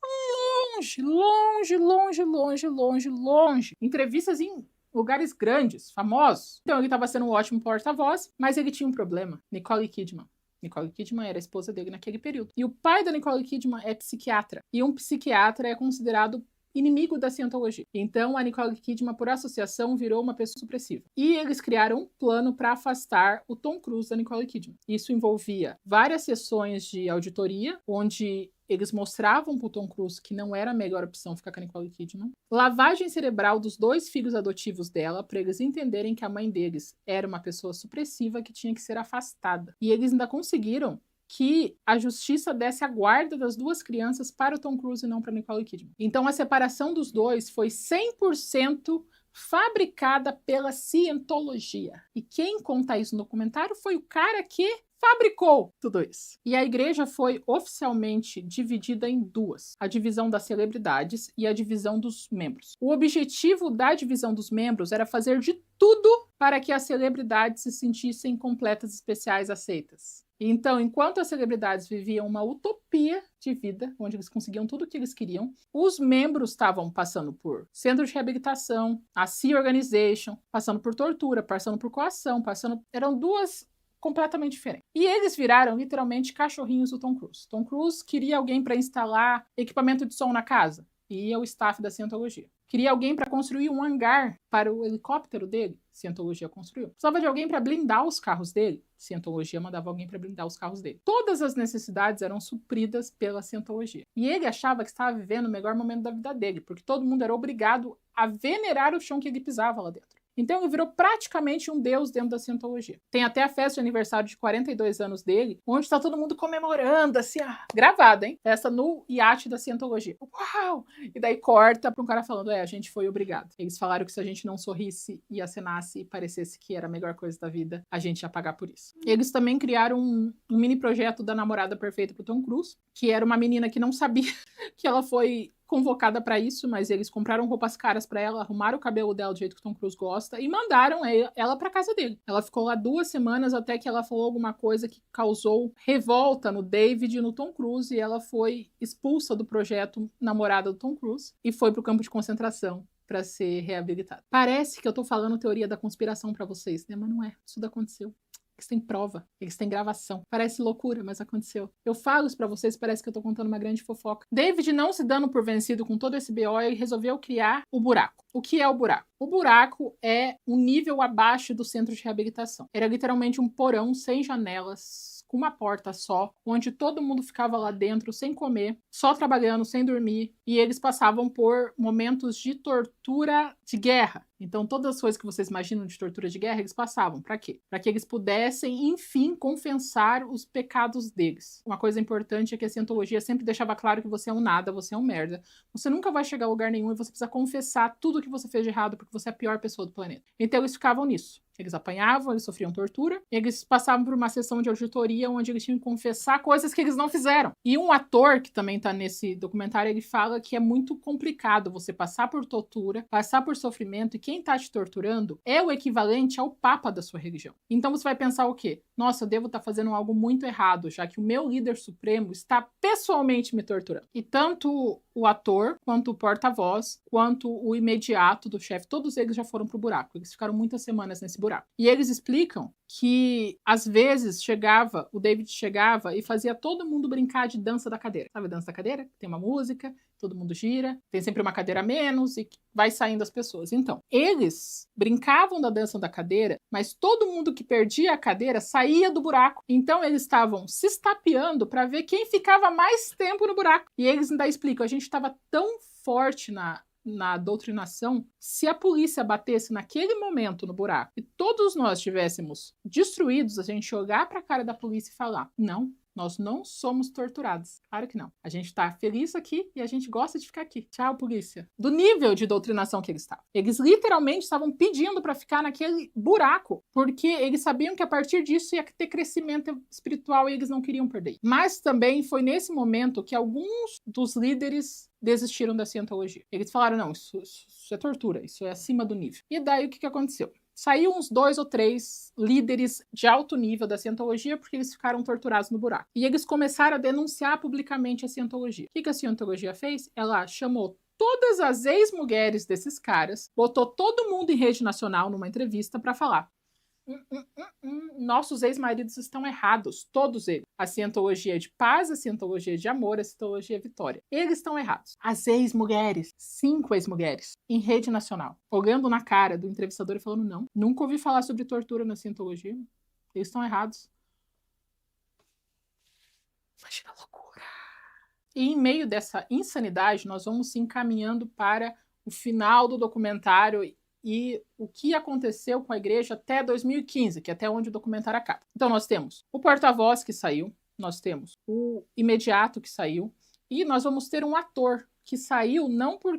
Longe, longe, longe, longe, longe, longe. Entrevistas em lugares grandes, famosos. Então ele estava sendo um ótimo porta-voz, mas ele tinha um problema. Nicole Kidman. Nicole Kidman era a esposa dele naquele período. E o pai da Nicole Kidman é psiquiatra. E um psiquiatra é considerado inimigo da cientologia. Então, a Nicole Kidman, por associação, virou uma pessoa supressiva. E eles criaram um plano para afastar o Tom Cruise da Nicole Kidman. Isso envolvia várias sessões de auditoria, onde eles mostravam pro Tom Cruise que não era a melhor opção ficar com a Nicole Kidman. Lavagem cerebral dos 2 filhos adotivos dela, para eles entenderem que a mãe deles era uma pessoa supressiva que tinha que ser afastada. E eles ainda conseguiram que a justiça desse a guarda das 2 crianças para o Tom Cruise e não para Nicole Kidman. Então a separação dos dois foi 100% fabricada pela cientologia. E quem conta isso no documentário foi o cara que fabricou tudo isso. E a igreja foi oficialmente dividida em 2. A divisão das celebridades e a divisão dos membros. O objetivo da divisão dos membros era fazer de tudo para que as celebridades se sentissem completas, especiais, aceitas. Então, enquanto as celebridades viviam uma utopia de vida, onde eles conseguiam tudo o que eles queriam, os membros estavam passando por centro de reabilitação, a Sea Organization, passando por tortura, passando por coação, eram 2 completamente diferentes. E eles viraram, literalmente, cachorrinhos do Tom Cruise. Tom Cruise queria alguém para instalar equipamento de som na casa, e ia o staff da cientologia. Queria alguém para construir um hangar para o helicóptero dele, cientologia construiu. Precisava de alguém para blindar os carros dele, cientologia mandava alguém para blindar os carros dele. Todas as necessidades eram supridas pela cientologia. E ele achava que estava vivendo o melhor momento da vida dele, porque todo mundo era obrigado a venerar o chão que ele pisava lá dentro. Então ele virou praticamente um deus dentro da cientologia. Tem até a festa de aniversário de 42 anos dele, onde está todo mundo comemorando, assim, gravada, hein? Festa no iate da cientologia. Uau! E daí corta para um cara falando, a gente foi obrigado. Eles falaram que se a gente não sorrisse e acenasse e parecesse que era a melhor coisa da vida, a gente ia pagar por isso. Eles também criaram um mini projeto da namorada perfeita pro Tom Cruise, que era uma menina que não sabia que ela foi convocada para isso, mas eles compraram roupas caras para ela, arrumaram o cabelo dela do jeito que o Tom Cruise gosta e mandaram ela para casa dele. Ela ficou lá 2 semanas até que ela falou alguma coisa que causou revolta no David e no Tom Cruise e ela foi expulsa do projeto namorada do Tom Cruise e foi pro campo de concentração para ser reabilitada. Parece que eu tô falando teoria da conspiração para vocês, né? Mas não é. Isso aconteceu. Eles têm prova, eles têm gravação. Parece loucura, mas aconteceu. Eu falo isso pra vocês, parece que eu tô contando uma grande fofoca. David, não se dando por vencido com todo esse BO, ele resolveu criar o buraco. O que é o buraco? O buraco é um nível abaixo do centro de reabilitação. Era literalmente um porão sem janelas, com uma porta só, onde todo mundo ficava lá dentro sem comer, só trabalhando, sem dormir, e eles passavam por momentos de tortura de guerra. Então, todas as coisas que vocês imaginam de tortura de guerra, eles passavam. Para quê? Para que eles pudessem, enfim, confessar os pecados deles. Uma coisa importante é que a cientologia sempre deixava claro que você é um nada, você é um merda. Você nunca vai chegar a lugar nenhum e você precisa confessar tudo que você fez de errado porque você é a pior pessoa do planeta. Então, eles ficavam nisso. Eles apanhavam, eles sofriam tortura, e eles passavam por uma sessão de auditoria onde eles tinham que confessar coisas que eles não fizeram. E um ator, que também tá nesse documentário, ele fala que é muito complicado você passar por tortura, passar por sofrimento, e quem tá te torturando é o equivalente ao papa da sua religião. Então você vai pensar o quê? Nossa, eu devo estar fazendo algo muito errado, já que o meu líder supremo está pessoalmente me torturando. E tanto o ator, quanto o porta-voz, quanto o imediato do chefe, todos eles já foram pro buraco. Eles ficaram muitas semanas nesse buraco. E eles explicam que, às vezes, o David chegava e fazia todo mundo brincar de dança da cadeira. Sabe a dança da cadeira? Tem uma música, todo mundo gira, tem sempre uma cadeira a menos e vai saindo as pessoas. Então, eles brincavam da dança da cadeira, mas todo mundo que perdia a cadeira saía do buraco. Então, eles estavam se estapeando para ver quem ficava mais tempo no buraco. E eles ainda explicam, a gente estava tão forte na doutrinação, se a polícia batesse naquele momento no buraco e todos nós estivéssemos destruídos, a gente olhar para a cara da polícia e falar, não, nós não somos torturados. Claro que não. A gente tá feliz aqui e a gente gosta de ficar aqui. Tchau, polícia. Do nível de doutrinação que eles estavam. Eles literalmente estavam pedindo para ficar naquele buraco, porque eles sabiam que a partir disso ia ter crescimento espiritual e eles não queriam perder. Mas também foi nesse momento que alguns dos líderes desistiram da cientologia. Eles falaram, não, isso é tortura, isso é acima do nível. E daí o que aconteceu? Saiu uns 2 ou 3 líderes de alto nível da cientologia porque eles ficaram torturados no buraco. E eles começaram a denunciar publicamente a cientologia. O que a cientologia fez? Ela chamou todas as ex-mulheres desses caras, botou todo mundo em rede nacional numa entrevista para falar nossos ex-maridos estão errados, todos eles. A cientologia de paz, a cientologia de amor, a cientologia vitória. Eles estão errados. As ex-mulheres, 5 ex-mulheres, em rede nacional, olhando na cara do entrevistador e falando, não, nunca ouvi falar sobre tortura na cientologia. Eles estão errados. Imagina a loucura. E em meio dessa insanidade, nós vamos se encaminhando para o final do documentário e o que aconteceu com a igreja até 2015, que é até onde o documentário acaba. Então nós temos o porta-voz que saiu, nós temos o imediato que saiu, e nós vamos ter um ator que saiu não por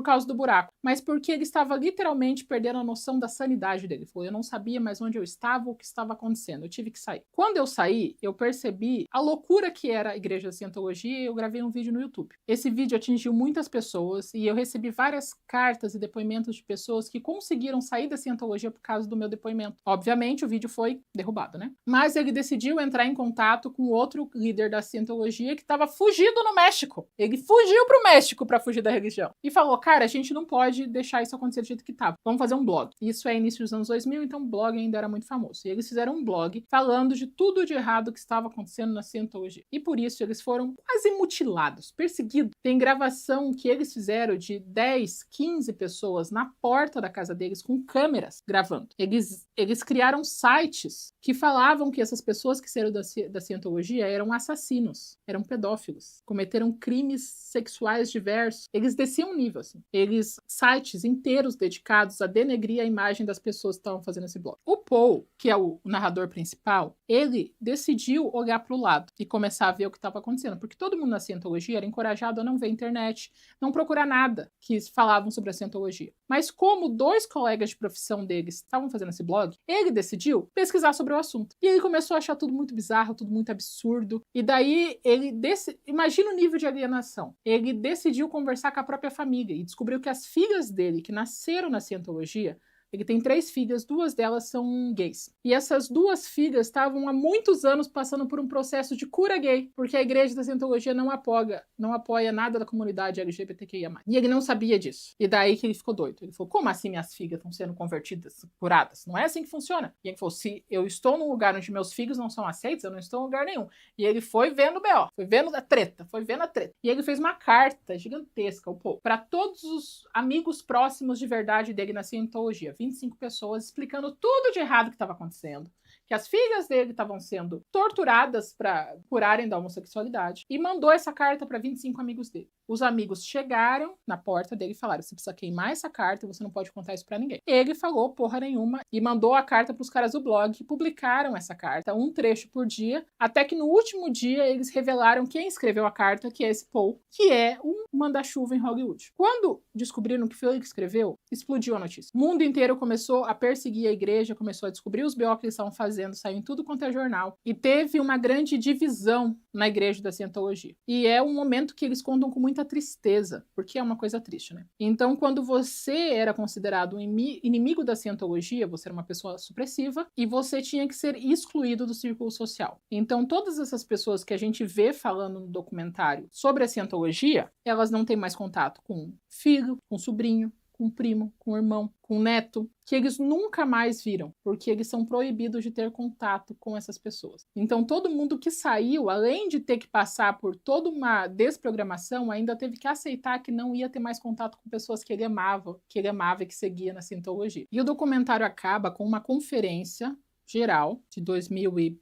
causa do buraco, mas porque ele estava literalmente perdendo a noção da sanidade dele. Ele falou, eu não sabia mais onde eu estava, o que estava acontecendo, eu tive que sair. Quando eu saí, eu percebi a loucura que era a igreja da cientologia e eu gravei um vídeo no YouTube. Esse vídeo atingiu muitas pessoas e eu recebi várias cartas e depoimentos de pessoas que conseguiram sair da cientologia por causa do meu depoimento. Obviamente, o vídeo foi derrubado, né? Mas ele decidiu entrar em contato com outro líder da cientologia que estava fugido no México. Ele fugiu pro México para fugir da religião. E falou, cara, a gente não pode deixar isso acontecer do jeito que tava. Vamos fazer um blog. Isso é início dos anos 2000, então o blog ainda era muito famoso. E eles fizeram um blog falando de tudo de errado que estava acontecendo na cientologia. E por isso eles foram quase mutilados, perseguidos. Tem gravação que eles fizeram de 10, 15 pessoas na porta da casa deles com câmeras gravando. Eles criaram sites que falavam que essas pessoas que saíram da cientologia eram assassinos, eram pedófilos, cometeram crimes sexuais diversos. Eles desciam nível, assim. assim. Sites inteiros dedicados a denegrir a imagem das pessoas que estavam fazendo esse blog. O Paul, que é o narrador principal, ele decidiu olhar para o lado e começar a ver o que estava acontecendo, porque todo mundo na cientologia era encorajado a não ver internet, não procurar nada que falavam sobre a cientologia. Mas como 2 colegas de profissão deles estavam fazendo esse blog, ele decidiu pesquisar sobre o assunto. E ele começou a achar tudo muito bizarro, tudo muito absurdo. E daí imagina o nível de alienação. Ele decidiu conversar com a própria família e descobriu que as filhas dele, que nasceram na cientologia, ele tem 3 filhas, 2 delas são gays. E essas 2 filhas estavam há muitos anos passando por um processo de cura gay, porque a igreja da cientologia não apoia nada da comunidade LGBTQIA+. E ele não sabia disso. E daí que ele ficou doido. Ele falou, como assim minhas filhas estão sendo convertidas, curadas? Não é assim que funciona. E ele falou, se eu estou num lugar onde meus filhos não são aceitos, eu não estou em lugar nenhum. E ele foi vendo o BO, foi vendo a treta. E ele fez uma carta gigantesca, para todos os amigos próximos de verdade dele na cientologia. 25 pessoas explicando tudo de errado que estava acontecendo, que as filhas dele estavam sendo torturadas para curarem da homossexualidade, e mandou essa carta para 25 amigos dele. Os amigos chegaram na porta dele e falaram, você precisa queimar essa carta e você não pode contar isso para ninguém. Ele falou porra nenhuma e mandou a carta para os caras do blog, que publicaram essa carta, um trecho por dia, até que no último dia eles revelaram quem escreveu a carta, que é esse Paul, que é um manda-chuva em Hollywood. Quando descobriram que foi ele que escreveu, explodiu a notícia. O mundo inteiro começou a perseguir a igreja, começou a descobrir os BO que eles estavam fazendo, saiu em tudo quanto é jornal, e teve uma grande divisão na igreja da cientologia. E é um momento que eles contam com muita tristeza, porque é uma coisa triste, né? Então, quando você era considerado um inimigo da cientologia, você era uma pessoa supressiva, e você tinha que ser excluído do círculo social. Então, todas essas pessoas que a gente vê falando no documentário sobre a cientologia, elas não têm mais contato com filho, com sobrinho, com primo, com irmão, com neto, que eles nunca mais viram, porque eles são proibidos de ter contato com essas pessoas. Então, todo mundo que saiu, além de ter que passar por toda uma desprogramação, ainda teve que aceitar que não ia ter mais contato com pessoas que ele amava e que seguia na cientologia. E o documentário acaba com uma conferência geral de 2014,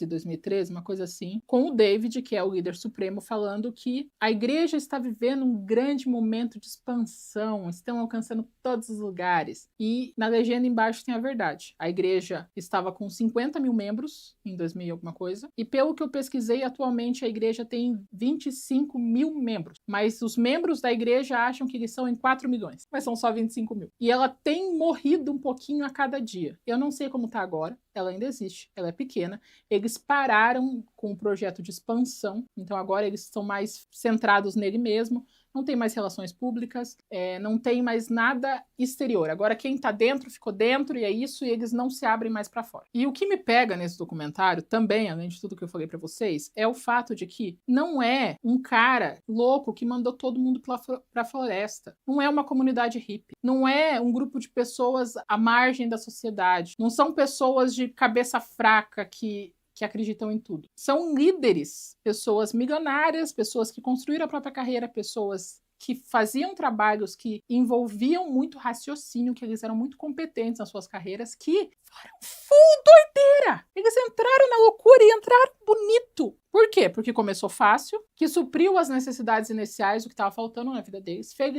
2013, uma coisa assim, com o David, que é o líder supremo, falando que a igreja está vivendo um grande momento de expansão, estão alcançando todos os lugares. E na legenda embaixo tem a verdade. A igreja estava com 50 mil membros em 2000 alguma coisa, e pelo que eu pesquisei, atualmente a igreja tem 25 mil membros, mas os membros da igreja acham que eles são em 4 milhões, mas são só 25 mil. E ela tem morrido um pouquinho a cada dia. Eu não sei como está agora, ela ainda existe, ela é pequena. Eles pararam com o projeto de expansão, então agora eles estão mais centrados nele mesmo, não tem mais relações públicas, não tem mais nada exterior. Agora quem tá dentro ficou dentro e é isso, e eles não se abrem mais para fora. E o que me pega nesse documentário também, além de tudo que eu falei para vocês, é o fato de que não é um cara louco que mandou todo mundo pra floresta. Não é uma comunidade hippie. Não é um grupo de pessoas à margem da sociedade. Não são pessoas de cabeça fraca que acreditam em tudo. São líderes, pessoas milionárias, pessoas que construíram a própria carreira, pessoas que faziam trabalhos que envolviam muito raciocínio, que eles eram muito competentes nas suas carreiras, que foram full doideira! Eles entraram na loucura e entraram bonito. Por quê? Porque começou fácil, que supriu as necessidades iniciais, o que estava faltando na vida deles, fez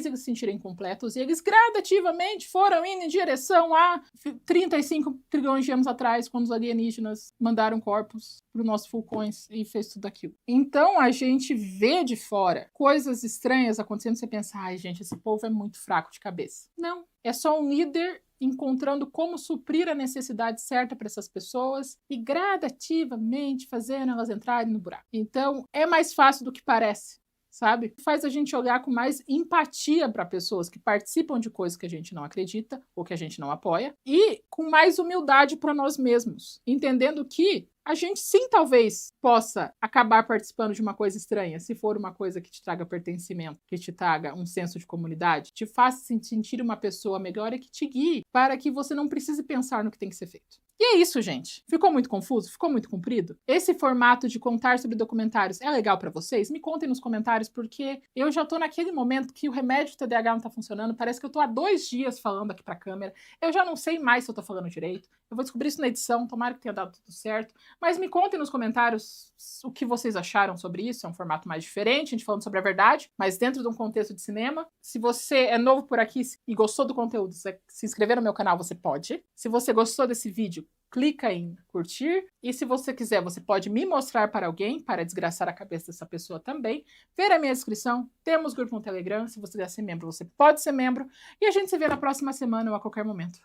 eles se sentirem completos, e eles gradativamente foram indo em direção a 35 trilhões de anos atrás, quando os alienígenas mandaram corpos para o nosso Fulcões e fez tudo aquilo. Então a gente vê de fora coisas estranhas acontecendo, você pensa, ai gente, esse povo é muito fraco de cabeça. Não, é só um líder encontrando como suprir a necessidade certa para essas pessoas e gradativamente fazendo elas entrarem no buraco. Então, é mais fácil do que parece, sabe? Faz a gente olhar com mais empatia para pessoas que participam de coisas que a gente não acredita ou que a gente não apoia e com mais humildade para nós mesmos, entendendo que a gente sim talvez possa acabar participando de uma coisa estranha, se for uma coisa que te traga pertencimento, que te traga um senso de comunidade, te faça sentir uma pessoa melhor e que te guie para que você não precise pensar no que tem que ser feito. E é isso, gente. Ficou muito confuso? Ficou muito comprido? Esse formato de contar sobre documentários é legal pra vocês? Me contem nos comentários, porque eu já tô naquele momento que o remédio TDAH não tá funcionando. Parece que eu tô há 2 dias falando aqui pra câmera. Eu já não sei mais se eu tô falando direito. Eu vou descobrir isso na edição, tomara que tenha dado tudo certo. Mas me contem nos comentários o que vocês acharam sobre isso. É um formato mais diferente, a gente falando sobre a verdade, mas dentro de um contexto de cinema. Se você é novo por aqui e gostou do conteúdo, se inscrever no meu canal, você pode. Se você gostou desse vídeo, clica em curtir. E se você quiser, você pode me mostrar para alguém, para desgraçar a cabeça dessa pessoa também. Ver a minha descrição. Temos grupo no Telegram. Se você quiser ser membro, você pode ser membro. E a gente se vê na próxima semana ou a qualquer momento.